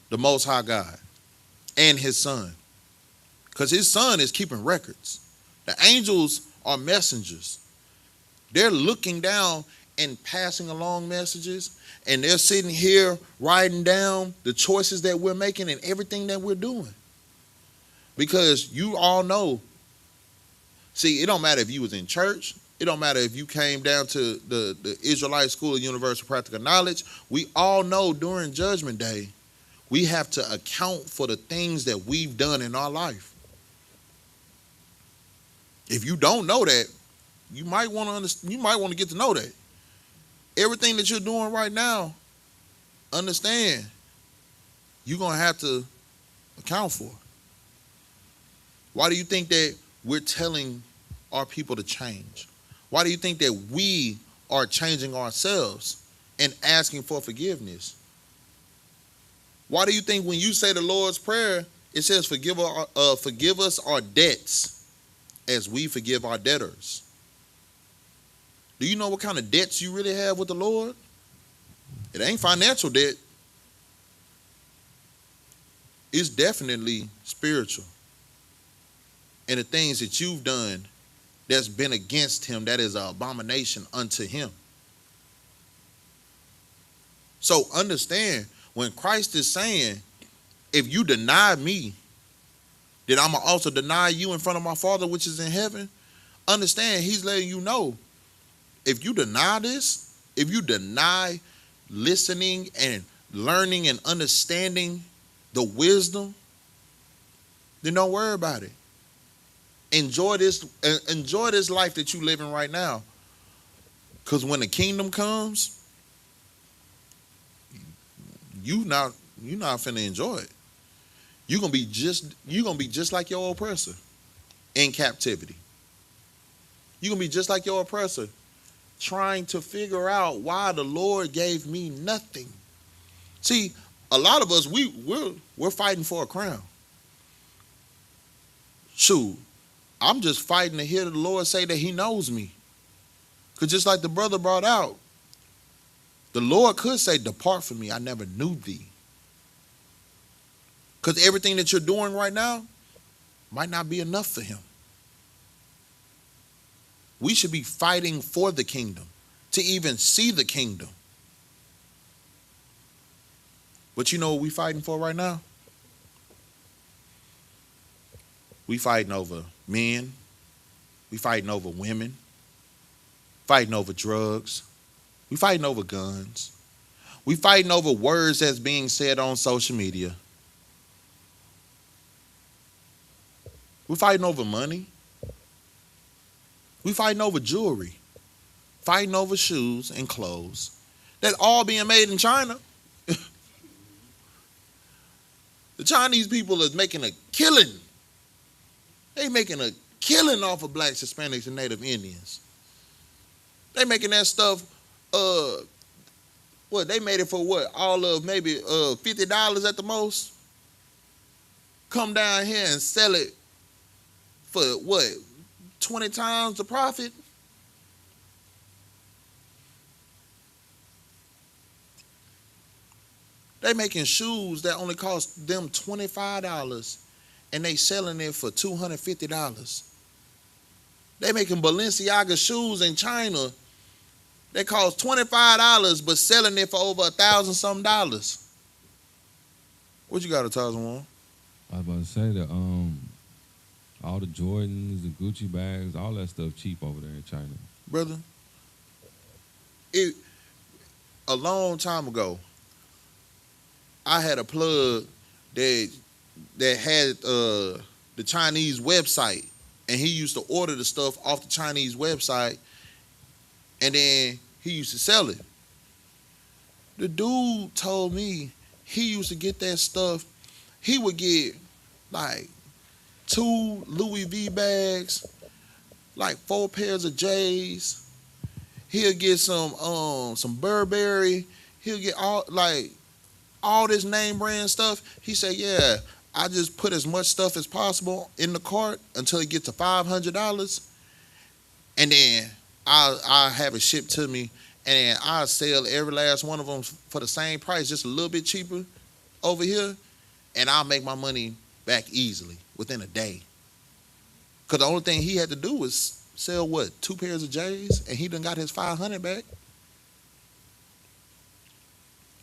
the Most High God and his Son. Because his Son is keeping records. The angels are messengers. They're looking down and passing along messages, and they're sitting here writing down the choices that we're making and everything that we're doing. Because you all know, see, it don't matter if you was in church, it don't matter if you came down to the Israelite School of Universal Practical Knowledge, we all know during Judgment Day, we have to account for the things that we've done in our life. If you don't know that, you might want to get to know that. Everything that you're doing right now, understand, you're going to have to account for. Why do you think that we're telling our people to change? Why do you think that we are changing ourselves and asking for forgiveness? Why do you think when you say the Lord's Prayer, it says, forgive us our debts as we forgive our debtors? Do you know what kind of debts you really have with the Lord? It ain't financial debt. It's definitely spiritual. And the things that you've done that's been against him, that is an abomination unto him. So understand, when Christ is saying, if you deny me, then I'm going to also deny you in front of my Father which is in heaven. Understand, he's letting you know, if you deny this, if you deny listening and learning and understanding the wisdom, then don't worry about it. Enjoy this life that you're living right now. Because when the kingdom comes, you not finna enjoy it. You're gonna be just like your oppressor in captivity. You're gonna be just like your oppressor, trying to figure out why the Lord gave me nothing. See, a lot of us, we're fighting for a crown. Shoot, I'm just fighting to hear the Lord say that he knows me. Because just like the brother brought out, the Lord could say, depart from me, I never knew thee. Because everything that you're doing right now might not be enough for him. We should be fighting for the kingdom, to even see the kingdom. But you know what we fighting for right now? We fighting over men. We fighting over women. Fighting over drugs. We fighting over guns. We fighting over words that's being said on social media. We fighting over money. We fighting over jewelry. Fighting over shoes and clothes. That all being made in China. The Chinese people is making a killing. They making a killing off of blacks, Hispanics, and Native Indians. They making that stuff, they made it for what? All of maybe $50 at the most? Come down here and sell it for what? 20 times the profit? They making shoes that only cost them $25 and they selling it for $250. They making Balenciaga shoes in China that cost $25 but selling it for over $1,000 something dollars. What you got, 1,001? I was about to say that all the Jordans, the Gucci bags, all that stuff cheap over there in China. Brother, a long time ago, I had a plug that had the Chinese website, and he used to order the stuff off the Chinese website, and then he used to sell it. The dude told me he used to get that stuff. He would get like 2 Louis V bags, like 4 pairs of J's. He'll get some Burberry. He'll get all this name brand stuff. He said, yeah, I just put as much stuff as possible in the cart until it gets to $500. And then I'll have it shipped to me. And I'll sell every last one of them for the same price, just a little bit cheaper over here. And I'll make my money back easily within a day. Because the only thing he had to do was sell, 2 pairs of J's, and he done got his $500 back.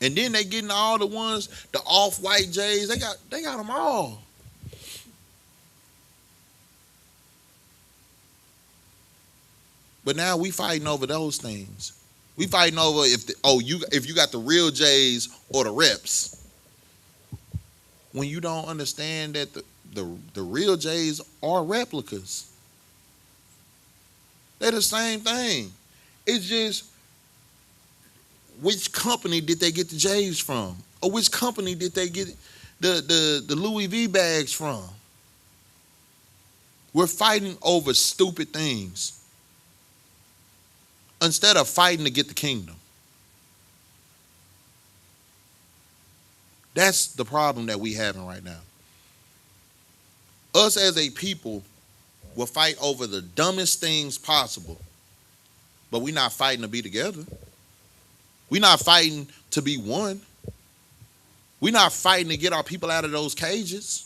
And then they getting all the ones, the off-white J's. They got them all. But now we fighting over those things. We fighting over if you got the real J's or the reps. When you don't understand that the real J's are replicas. They're the same thing. It's just which company did they get the J's from? Or which company did they get the Louis V bags from? We're fighting over stupid things instead of fighting to get the kingdom. That's the problem that we having right now. Us as a people will fight over the dumbest things possible, but we're not fighting to be together. We're not fighting to be one. We're not fighting to get our people out of those cages.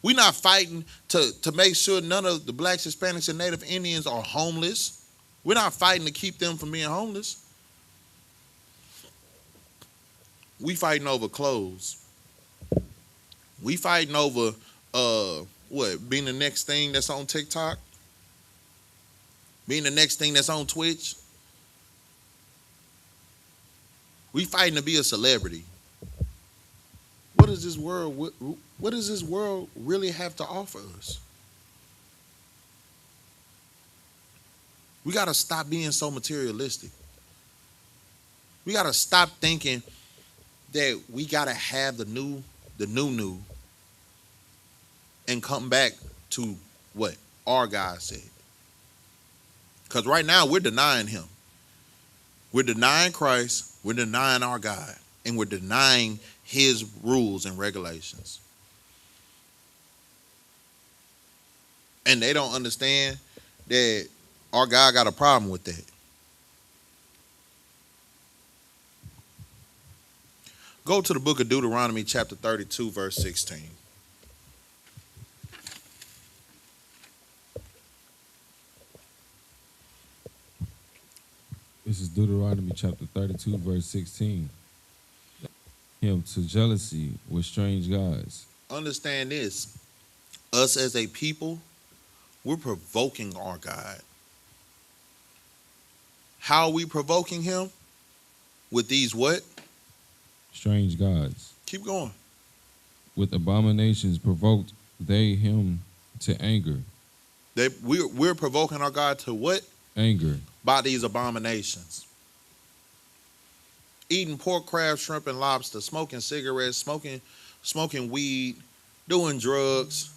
We're not fighting to make sure none of the blacks, Hispanics, and Native Indians are homeless. We're not fighting to keep them from being homeless. We fighting over clothes. We fighting over being the next thing that's on TikTok, being the next thing that's on Twitch. We fighting to be a celebrity. What does this world really have to offer us? We got to stop being so materialistic. We got to stop thinking that we got to have the new and come back to what our God said. Because right now we're denying him. We're denying Christ. We're denying our God. And we're denying his rules and regulations. And they don't understand that our God got a problem with that. Go to the book of Deuteronomy chapter 32, verse 16. This is Deuteronomy chapter 32, verse 16. Him to jealousy with strange gods. Understand this. Us as a people, we're provoking our God. How are we provoking him? With these what? Strange gods. Keep going. With abominations provoked they him to anger. We're provoking our God to what? Anger. By these abominations. Eating pork, crab, shrimp, and lobster, smoking cigarettes, smoking weed, doing drugs,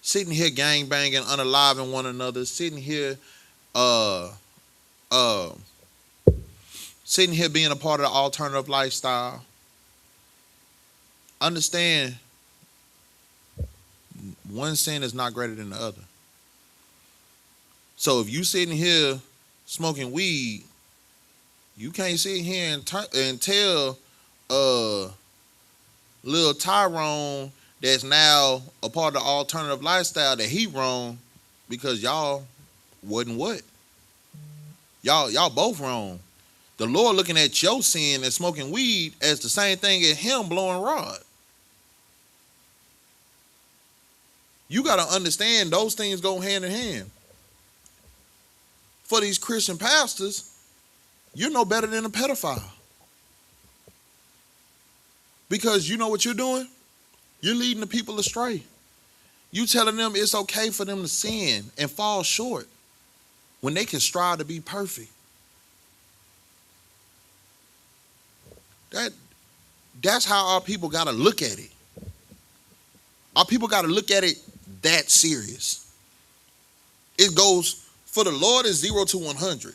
sitting here gangbanging, unaliving one another, sitting here being a part of the alternative lifestyle. Understand, one sin is not greater than the other. So if you sitting here smoking weed, you can't sit here and tell little Tyrone that's now a part of the alternative lifestyle that he wrong, because y'all wasn't what? Y'all both wrong. The Lord looking at your sin and smoking weed as the same thing as him blowing rod. You got to understand those things go hand in hand. For these Christian pastors, you're no better than a pedophile. Because you know what you're doing? You're leading the people astray. You telling them it's okay for them to sin and fall short when they can strive to be perfect. That's how our people got to look at it. Our people got to look at it that serious. It goes, for the Lord is 0 to 100.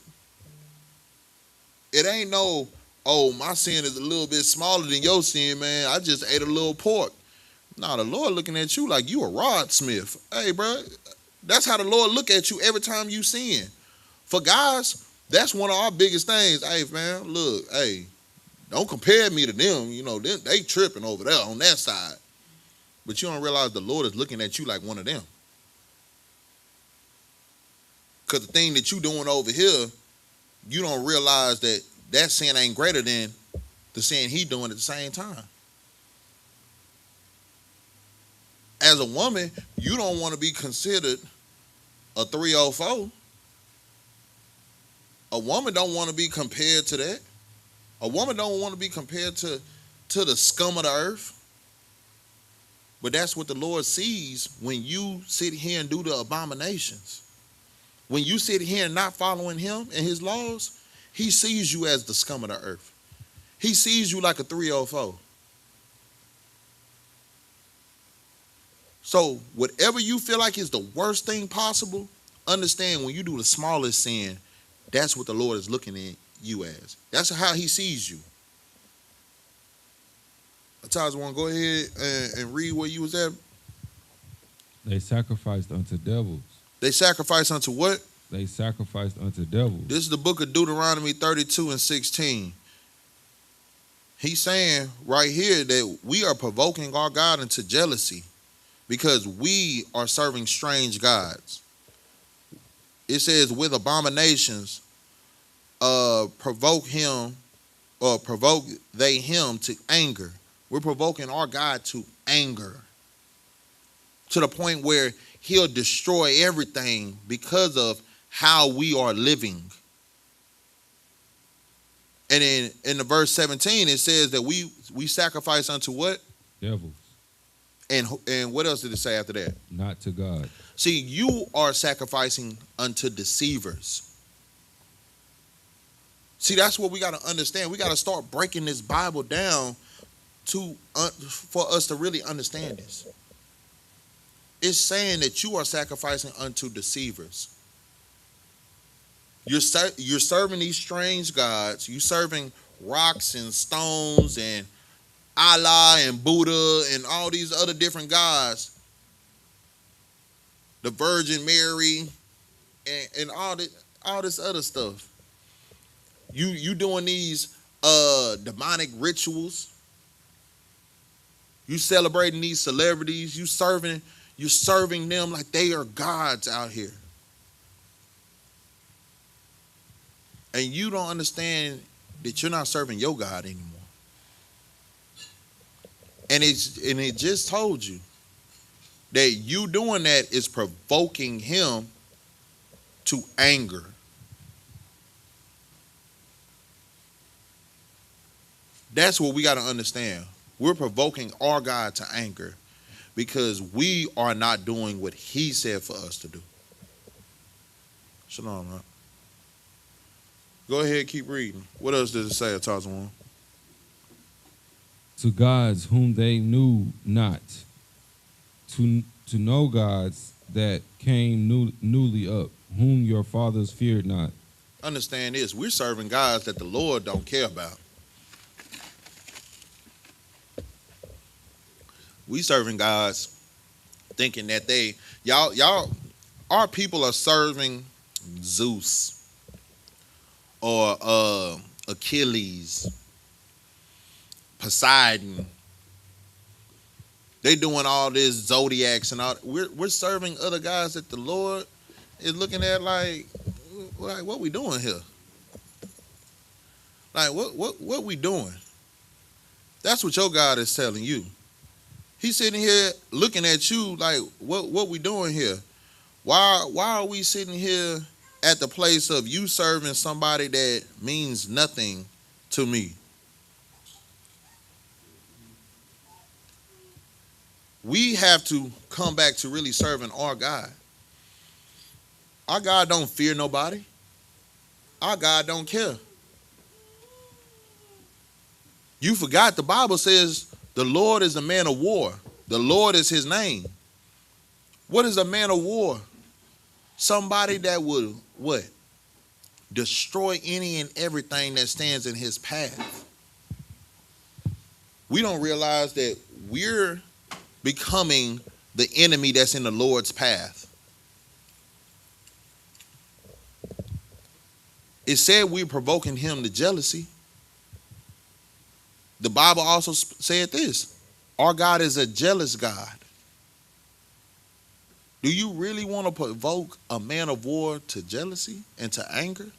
It ain't no, oh, my sin is a little bit smaller than your sin, man. I just ate a little pork. Nah, the Lord looking at you like you a rod smith. Hey, bro, that's how the Lord look at you every time you sin. For guys, that's one of our biggest things. Hey, man, look, hey, don't compare me to them. You know, they tripping over there on that side. But you don't realize the Lord is looking at you like one of them. Because the thing that you doing over here, you don't realize that that sin ain't greater than the sin he doing at the same time. As a woman, you don't want to be considered a 304. A woman don't want to be compared to that. A woman don't want to be compared to the scum of the earth. But that's what the Lord sees when you sit here and do the abominations. When you sit here and not following him and his laws, he sees you as the scum of the earth. He sees you like a 304. So whatever you feel like is the worst thing possible, understand when you do the smallest sin, that's what the Lord is looking at you as. That's how he sees you. Ataz, want to go ahead and read where you was at? They sacrificed unto devils. They sacrifice unto what? They sacrificed unto devils. This is the book of Deuteronomy 32 and 16. He's saying right here that we are provoking our God into jealousy because we are serving strange gods. It says, with abominations, provoke they him to anger. We're provoking our God to anger to the point where he'll destroy everything because of how we are living. And in the verse 17, it says that we sacrifice unto what? Devils. And what else did it say after that? Not to God. See, you are sacrificing unto deceivers. See, that's what we got to understand. We got to start breaking this Bible down for us to really understand this. It's saying that you are sacrificing unto deceivers. You're serving these strange gods. You're serving rocks and stones and Allah and Buddha and all these other different gods. The Virgin Mary and all this other stuff. You doing these demonic rituals. You celebrating these celebrities. You're serving them like they are gods out here. And you don't understand that you're not serving your God anymore. And it just told you that you doing that is provoking him to anger. That's what we got to understand. We're provoking our God to anger because we are not doing what he said for us to do. Shalom, right? Go ahead, keep reading. What else does it say, Atazwan? To gods whom they knew not, to know gods that came newly up, whom your fathers feared not. Understand this, we're serving gods that the Lord don't care about. We serving gods thinking that our people are serving Zeus or Achilles, Poseidon. They doing all this zodiacs and all. We're serving other guys that the Lord is looking at like what we doing here? Like what we doing? That's what your God is telling you. He's sitting here looking at you like what we doing here? Why are we sitting here at the place of you serving somebody that means nothing to me? We have to come back to really serving our God. Our God don't fear nobody. Our God don't care. You forgot the Bible says the Lord is a man of war. The Lord is his name. What is a man of war? Somebody that will what? Destroy any and everything that stands in his path. We don't realize that we're becoming the enemy that's in the Lord's path. It said we're provoking him to jealousy. The Bible also said this. Our God is a jealous God. Do you really want to provoke a man of war to jealousy and to anger?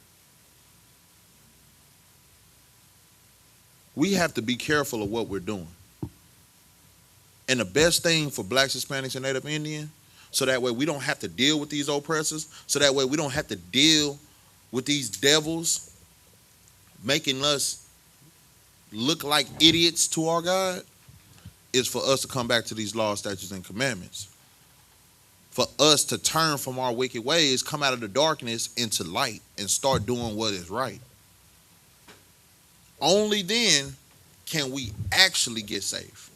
We have to be careful of what we're doing. And the best thing for blacks, Hispanics, and Native Indian, so that way we don't have to deal with these oppressors, so that way we don't have to deal with these devils making us look like idiots to our God, is for us to come back to these laws, statutes, and commandments. For us to turn from our wicked ways, come out of the darkness into light, and start doing what is right. Only then can we actually get saved.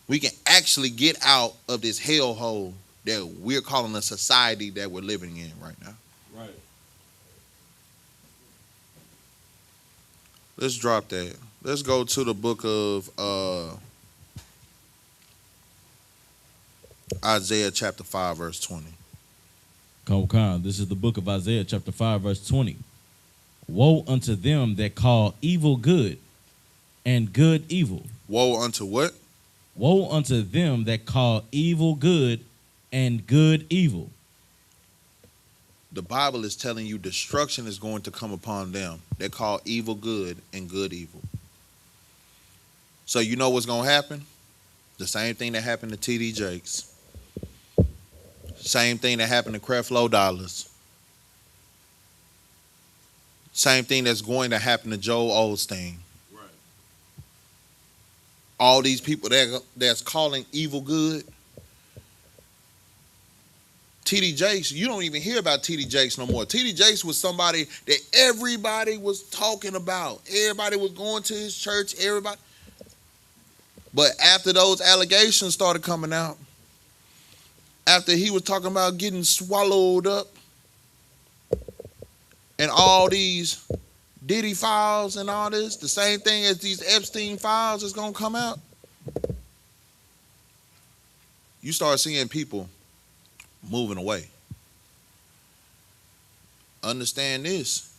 We can actually get out of this hellhole that we're calling a society that we're living in right now. Right. Let's drop that. Let's go to the book of Isaiah chapter 5, verse 20. Come. This is the book of Isaiah chapter 5, verse 20. Woe unto them that call evil good and good evil. Woe unto what? Woe unto them that call evil good and good evil. The Bible is telling you destruction is going to come upon them that call evil good and good evil. So you know what's going to happen? The same thing that happened to T.D. Jakes. Same thing that happened to Creflo Dollars. Same thing that's going to happen to Joel Osteen. Right. All these people that's calling evil good. T.D. Jakes, you don't even hear about T.D. Jakes no more. T.D. Jakes was somebody that everybody was talking about. Everybody was going to his church, everybody. But after those allegations started coming out, after he was talking about getting swallowed up, and all these Diddy files and all this, the same thing as these Epstein files is going to come out. You start seeing people moving away. Understand this.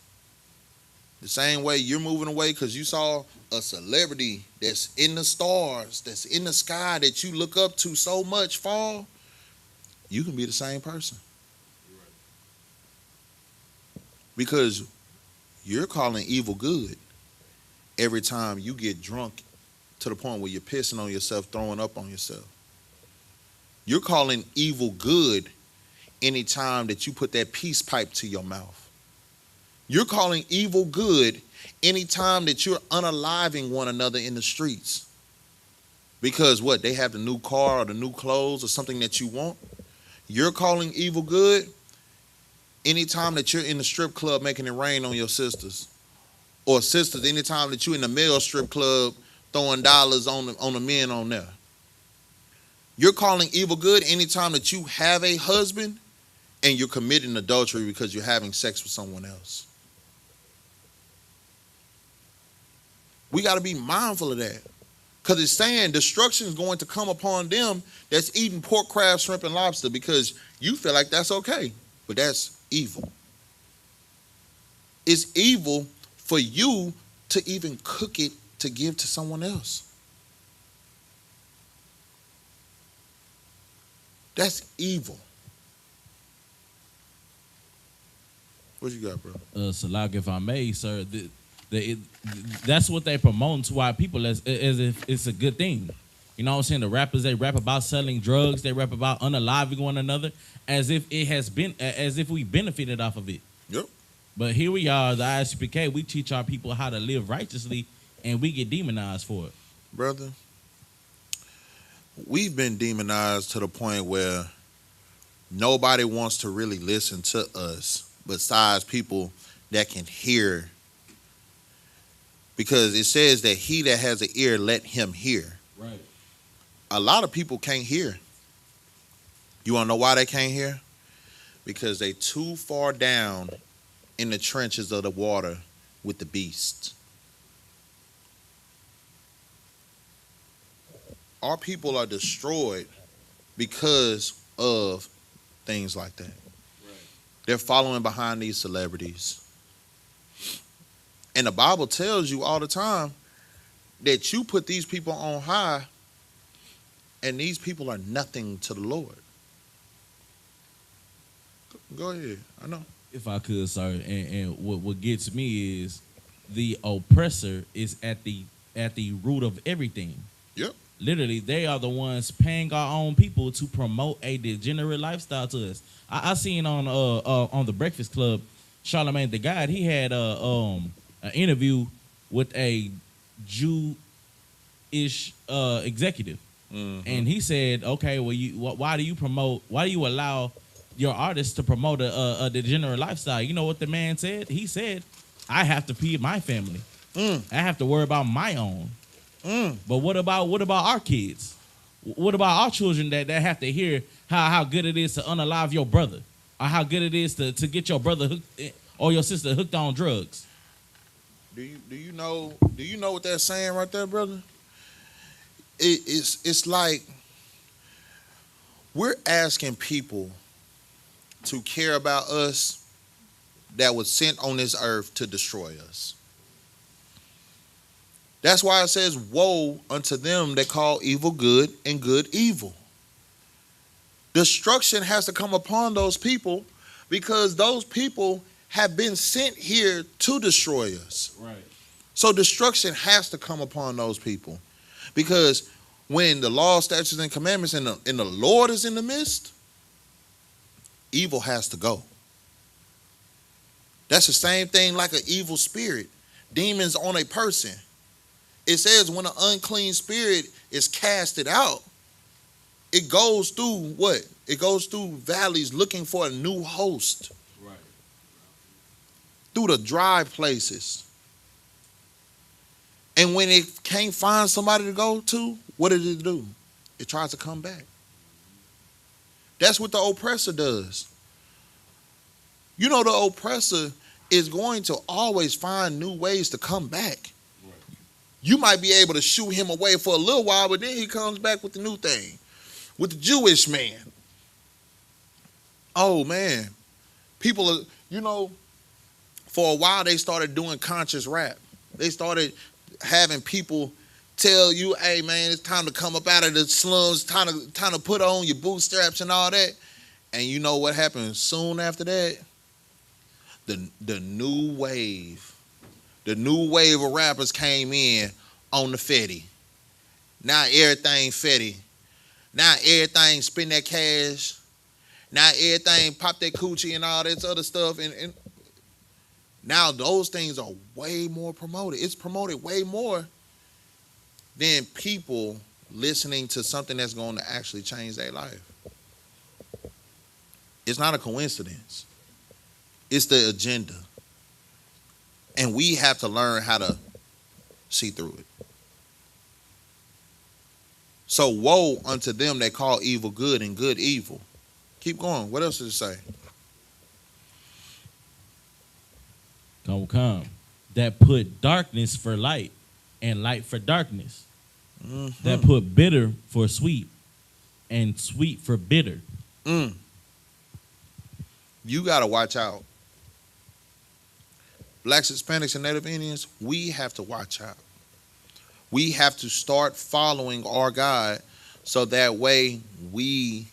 The same way you're moving away because you saw a celebrity that's in the stars, that's in the sky, that you look up to so much fall, you can be the same person. Because you're calling evil good every time you get drunk to the point where you're pissing on yourself, throwing up on yourself. You're calling evil good anytime that you put that peace pipe to your mouth. You're calling evil good anytime that you're unaliving one another in the streets. Because what? They have the new car or the new clothes or something that you want. You're calling evil good anytime that you're in the strip club making it rain on your sisters. Or sisters, anytime that you're in the male strip club throwing dollars on the men on there. You're calling evil good anytime that you have a husband and you're committing adultery because you're having sex with someone else. We got to be mindful of that. Because it's saying destruction is going to come upon them that's eating pork, crab, shrimp, and lobster because you feel like that's okay. But that's evil. It's evil for you to even cook it to give to someone else. That's evil. What you got, bro? Salak, if I may, sir, that's what they promote to our people as if it's a good thing. You know what I'm saying? The rappers, they rap about selling drugs, they rap about unaliving one another, as if we benefited off of it. Yep. But here we are, the I.S.U.P.K, we teach our people how to live righteously, and we get demonized for it. Brother, we've been demonized to the point where nobody wants to really listen to us besides people that can hear. Because it says that he that has an ear, let him hear. Right. A lot of people can't hear. You want to know why they can't hear? Because they too far down in the trenches of the water with the beast. Our people are destroyed because of things like that. Right. They're following behind these celebrities. And the Bible tells you all the time that you put these people on high and these people are nothing to the Lord. Go ahead. I know. If I could, sir, and what gets me is the oppressor is at the root of everything. Yep. Literally, they are the ones paying our own people to promote a degenerate lifestyle to us. I seen on the Breakfast Club, Charlamagne the God, he had an interview with a Jewish executive. And he said, okay, well, why do you allow your artists to promote a degenerate lifestyle? You know what the man said? He said, I have to feed my family. I have to worry about my own. But what about our kids? What about our children that have to hear how good it is to unalive your brother, or how good it is to get your brother hooked or your sister hooked on drugs? Do you know what they're saying right there, brother? It's like we're asking people to care about us that was sent on this earth to destroy us. That's why it says, woe unto them that call evil good and good evil. Destruction has to come upon those people because those people have been sent here to destroy us. Right. So destruction has to come upon those people. Because when the law, statutes, and commandments and the Lord is in the midst, evil has to go. That's the same thing like an evil spirit. Demons on a person. It says when an unclean spirit is casted out, it goes through what? It goes through valleys looking for a new host. Right. Through the dry places. And when it can't find somebody to go to, what does it do? It tries to come back. That's what the oppressor does. You know, the oppressor is going to always find new ways to come back. Right. You might be able to shoo him away for a little while, but then he comes back with the new thing. With the Jewish man. Oh, man. People are, you know, for a while they started doing conscious rap. They started having people tell you, hey, man, it's time to come up out of the slums, time to put on your bootstraps and all that. And you know what happened soon after that? The new wave of rappers came in on the Fetty. Now everything Fetty. Now everything spend that cash. Now everything pop that coochie and all this other stuff. And now those things are way more promoted. It's promoted way more than people listening to something that's going to actually change their life. It's not a coincidence. It's the agenda. And we have to learn how to see through it. So woe unto them that call evil good and good evil. Keep going. What else does it say? Gonna come. That put darkness for light and light for darkness. Mm-hmm. That put bitter for sweet and sweet for bitter. You got to watch out. Blacks, Hispanics, and Native Indians, we have to watch out. We have to start following our God so that way we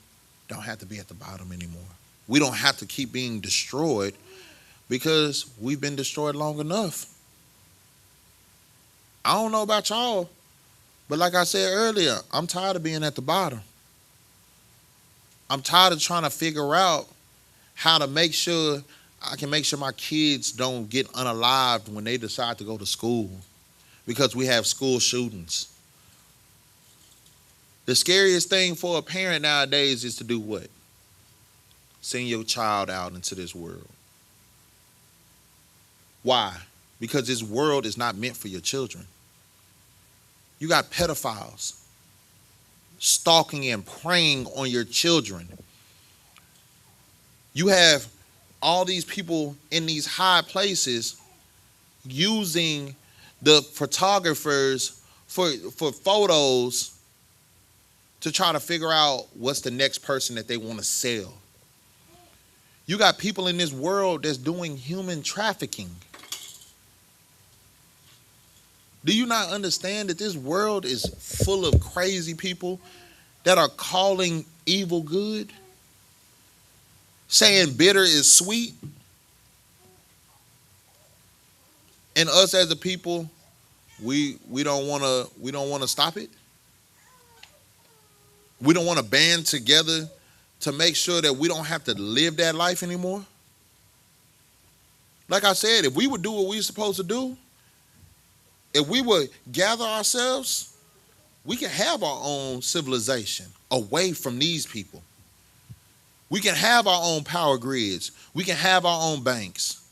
don't have to be at the bottom anymore. We don't have to keep being destroyed because we've been destroyed long enough. I don't know about y'all, but like I said earlier, I'm tired of being at the bottom. I'm tired of trying to figure out how to make sure I can make sure my kids don't get unalived when they decide to go to school because we have school shootings. The scariest thing for a parent nowadays is to do what? Send your child out into this world. Why? Because this world is not meant for your children. You got pedophiles stalking and preying on your children. You have all these people in these high places using the photographers for photos to try to figure out what's the next person that they want to sell. You got people in this world that's doing human trafficking. Do you not understand that this world is full of crazy people that are calling evil good? Saying bitter is sweet. And us as a people, we don't want to stop it. We don't want to band together to make sure that we don't have to live that life anymore. Like I said, if we would do what we're supposed to do, if we would gather ourselves we can have our own civilization away from these people. We can have our own power grids. We can have our own banks.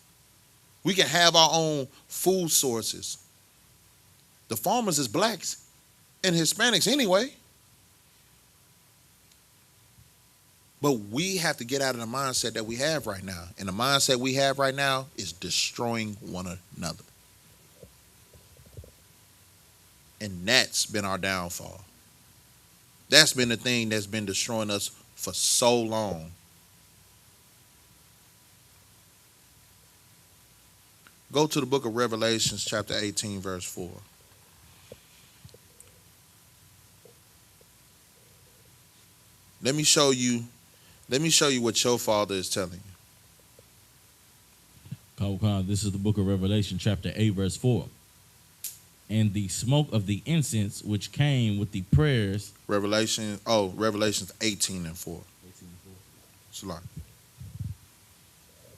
We can have our own food sources. The farmers is blacks and Hispanics anyway. But we have to get out of the mindset that we have right now. And the mindset we have right now is destroying one another. And that's been our downfall. That's been the thing that's been destroying us for so long. Go to the book of Revelations, chapter 18, verse 4. Let me show you what your Father is telling you. This is the book of Revelation, chapter 8, verse 4. And the smoke of the incense which came with the prayers. Revelations 18 and 4. Shalom.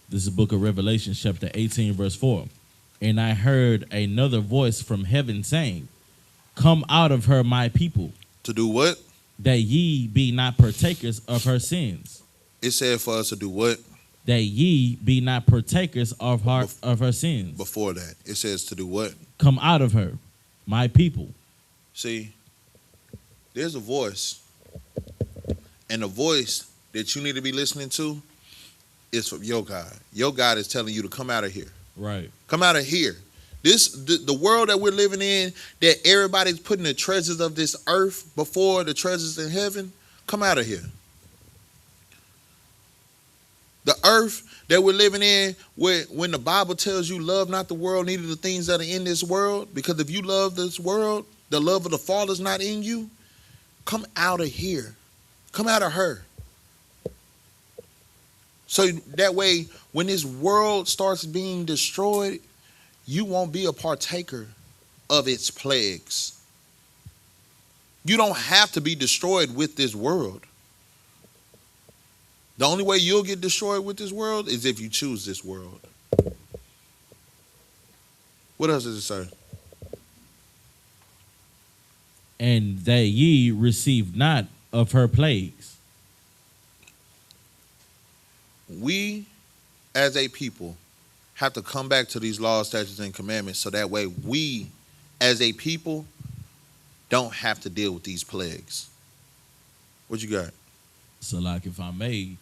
This is the book of Revelation, chapter 18, verse 4. And I heard another voice from heaven saying, Come out of her, my people. To do what? That ye be not partakers of her sins. It said for us to do what? That ye be not partakers of her sins. Before that, it says to do what? Come out of her, my people. See, there's a voice. And the voice that you need to be listening to is from your God. Your God is telling you to come out of here. Right. Come out of here. The world that we're living in, that everybody's putting the treasures of this earth before the treasures in heaven, come out of here. The earth that we're living in, when the Bible tells you love not the world, neither the things that are in this world, because if you love this world, the love of the Father's not in you, come out of here. Come out of her. So that way, when this world starts being destroyed, you won't be a partaker of its plagues. You don't have to be destroyed with this world. The only way you'll get destroyed with this world is if you choose this world. What else does it say? And that ye receive not of her plagues. We, as a people, have to come back to these laws, statutes, and commandments so that way we, as a people, don't have to deal with these plagues. What you got? So, like, if I may,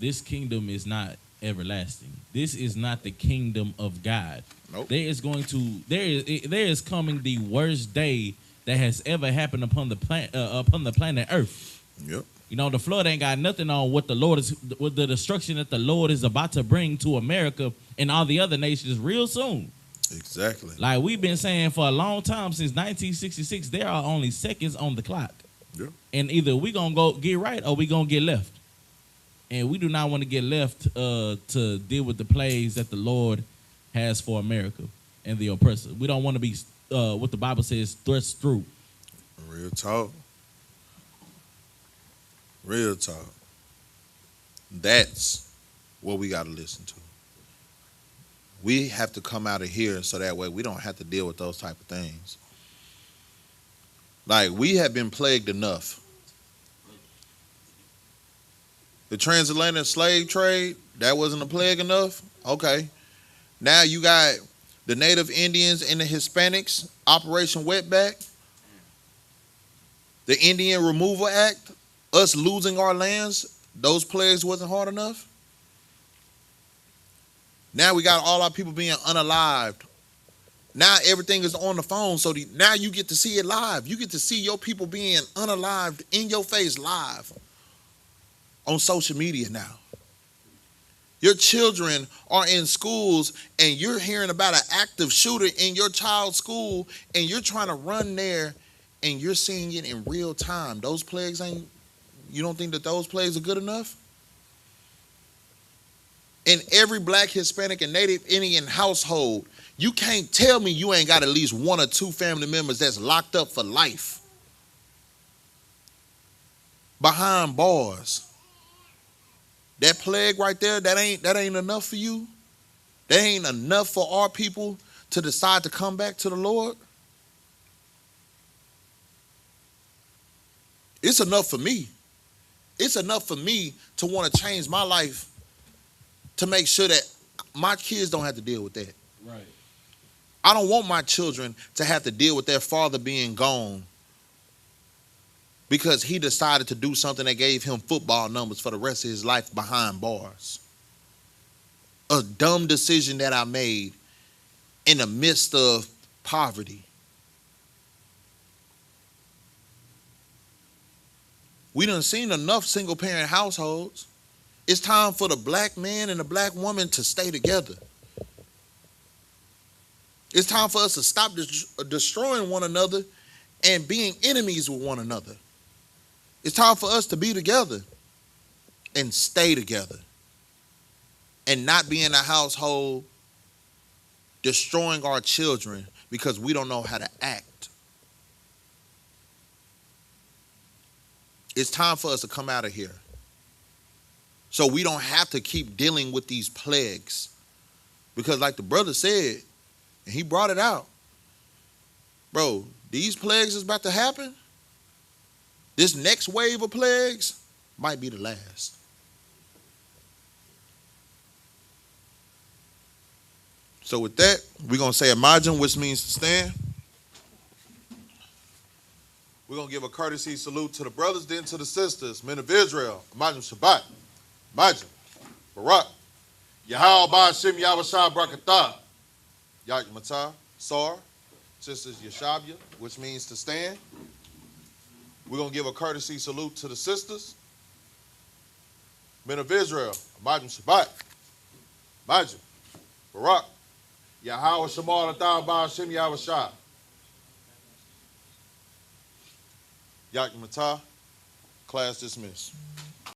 this kingdom is not everlasting. This is not the kingdom of God. Nope. There is coming the worst day that has ever happened upon the planet Earth. Yep. You know, the flood ain't got nothing on what the destruction that the Lord is about to bring to America and all the other nations real soon. Exactly. Like we've been saying for a long time, since 1966, there are only seconds on the clock. Yep. And either we gonna go get right or we gonna get left. And we do not want to get left to deal with the plagues that the Lord has for America and the oppressor. We don't want to be what the Bible says, thrust through. Real talk. Real talk. That's what we got to listen to. We have to come out of here so that way we don't have to deal with those type of things. Like, we have been plagued enough. The transatlantic slave trade, that wasn't a plague enough? Okay. Now you got the Native Indians and the Hispanics, Operation Wetback, the Indian Removal Act, us losing our lands, those plagues wasn't hard enough. Now we got all our people being unalived. Now everything is on the phone, so now you get to see it live. You get to see your people being unalived in your face live on social media now. Your children are in schools and you're hearing about an active shooter in your child's school and you're trying to run there and you're seeing it in real time. Those plagues you don't think that those plagues are good enough? In every black, Hispanic, and Native Indian household, you can't tell me you ain't got at least one or two family members that's locked up for life behind bars. That plague right there, that ain't enough for you? That ain't enough for our people to decide to come back to the Lord? It's enough for me. It's enough for me to want to change my life to make sure that my kids don't have to deal with that. Right. I don't want my children to have to deal with their father being gone because he decided to do something that gave him football numbers for the rest of his life behind bars. A dumb decision that I made in the midst of poverty. We done seen enough single parent households. It's time for the black man and the black woman to stay together. It's time for us to stop destroying one another and being enemies with one another. It's time for us to be together and stay together and not be in a household destroying our children because we don't know how to act. It's time for us to come out of here so we don't have to keep dealing with these plagues. Because like the brother said, and he brought it out, bro, these plagues is about to happen. This next wave of plagues might be the last. So with that, we're going to say imagine, which means to stand. We're going to give a courtesy salute to the brothers, then to the sisters, men of Israel. Imagine Shabbat. Imagine. Barak. Yahweh Shem Yahweh Brakatah. Yakmatah. Sar. Sisters Yeshabya, which means to stand. We're going to give a courtesy salute to the sisters, men of Israel. Imagine Shabbat. Imagine. Barak. Yahweh Shemal Atah Ba Shem Yahweh Shah. Yakmatah. Class dismissed.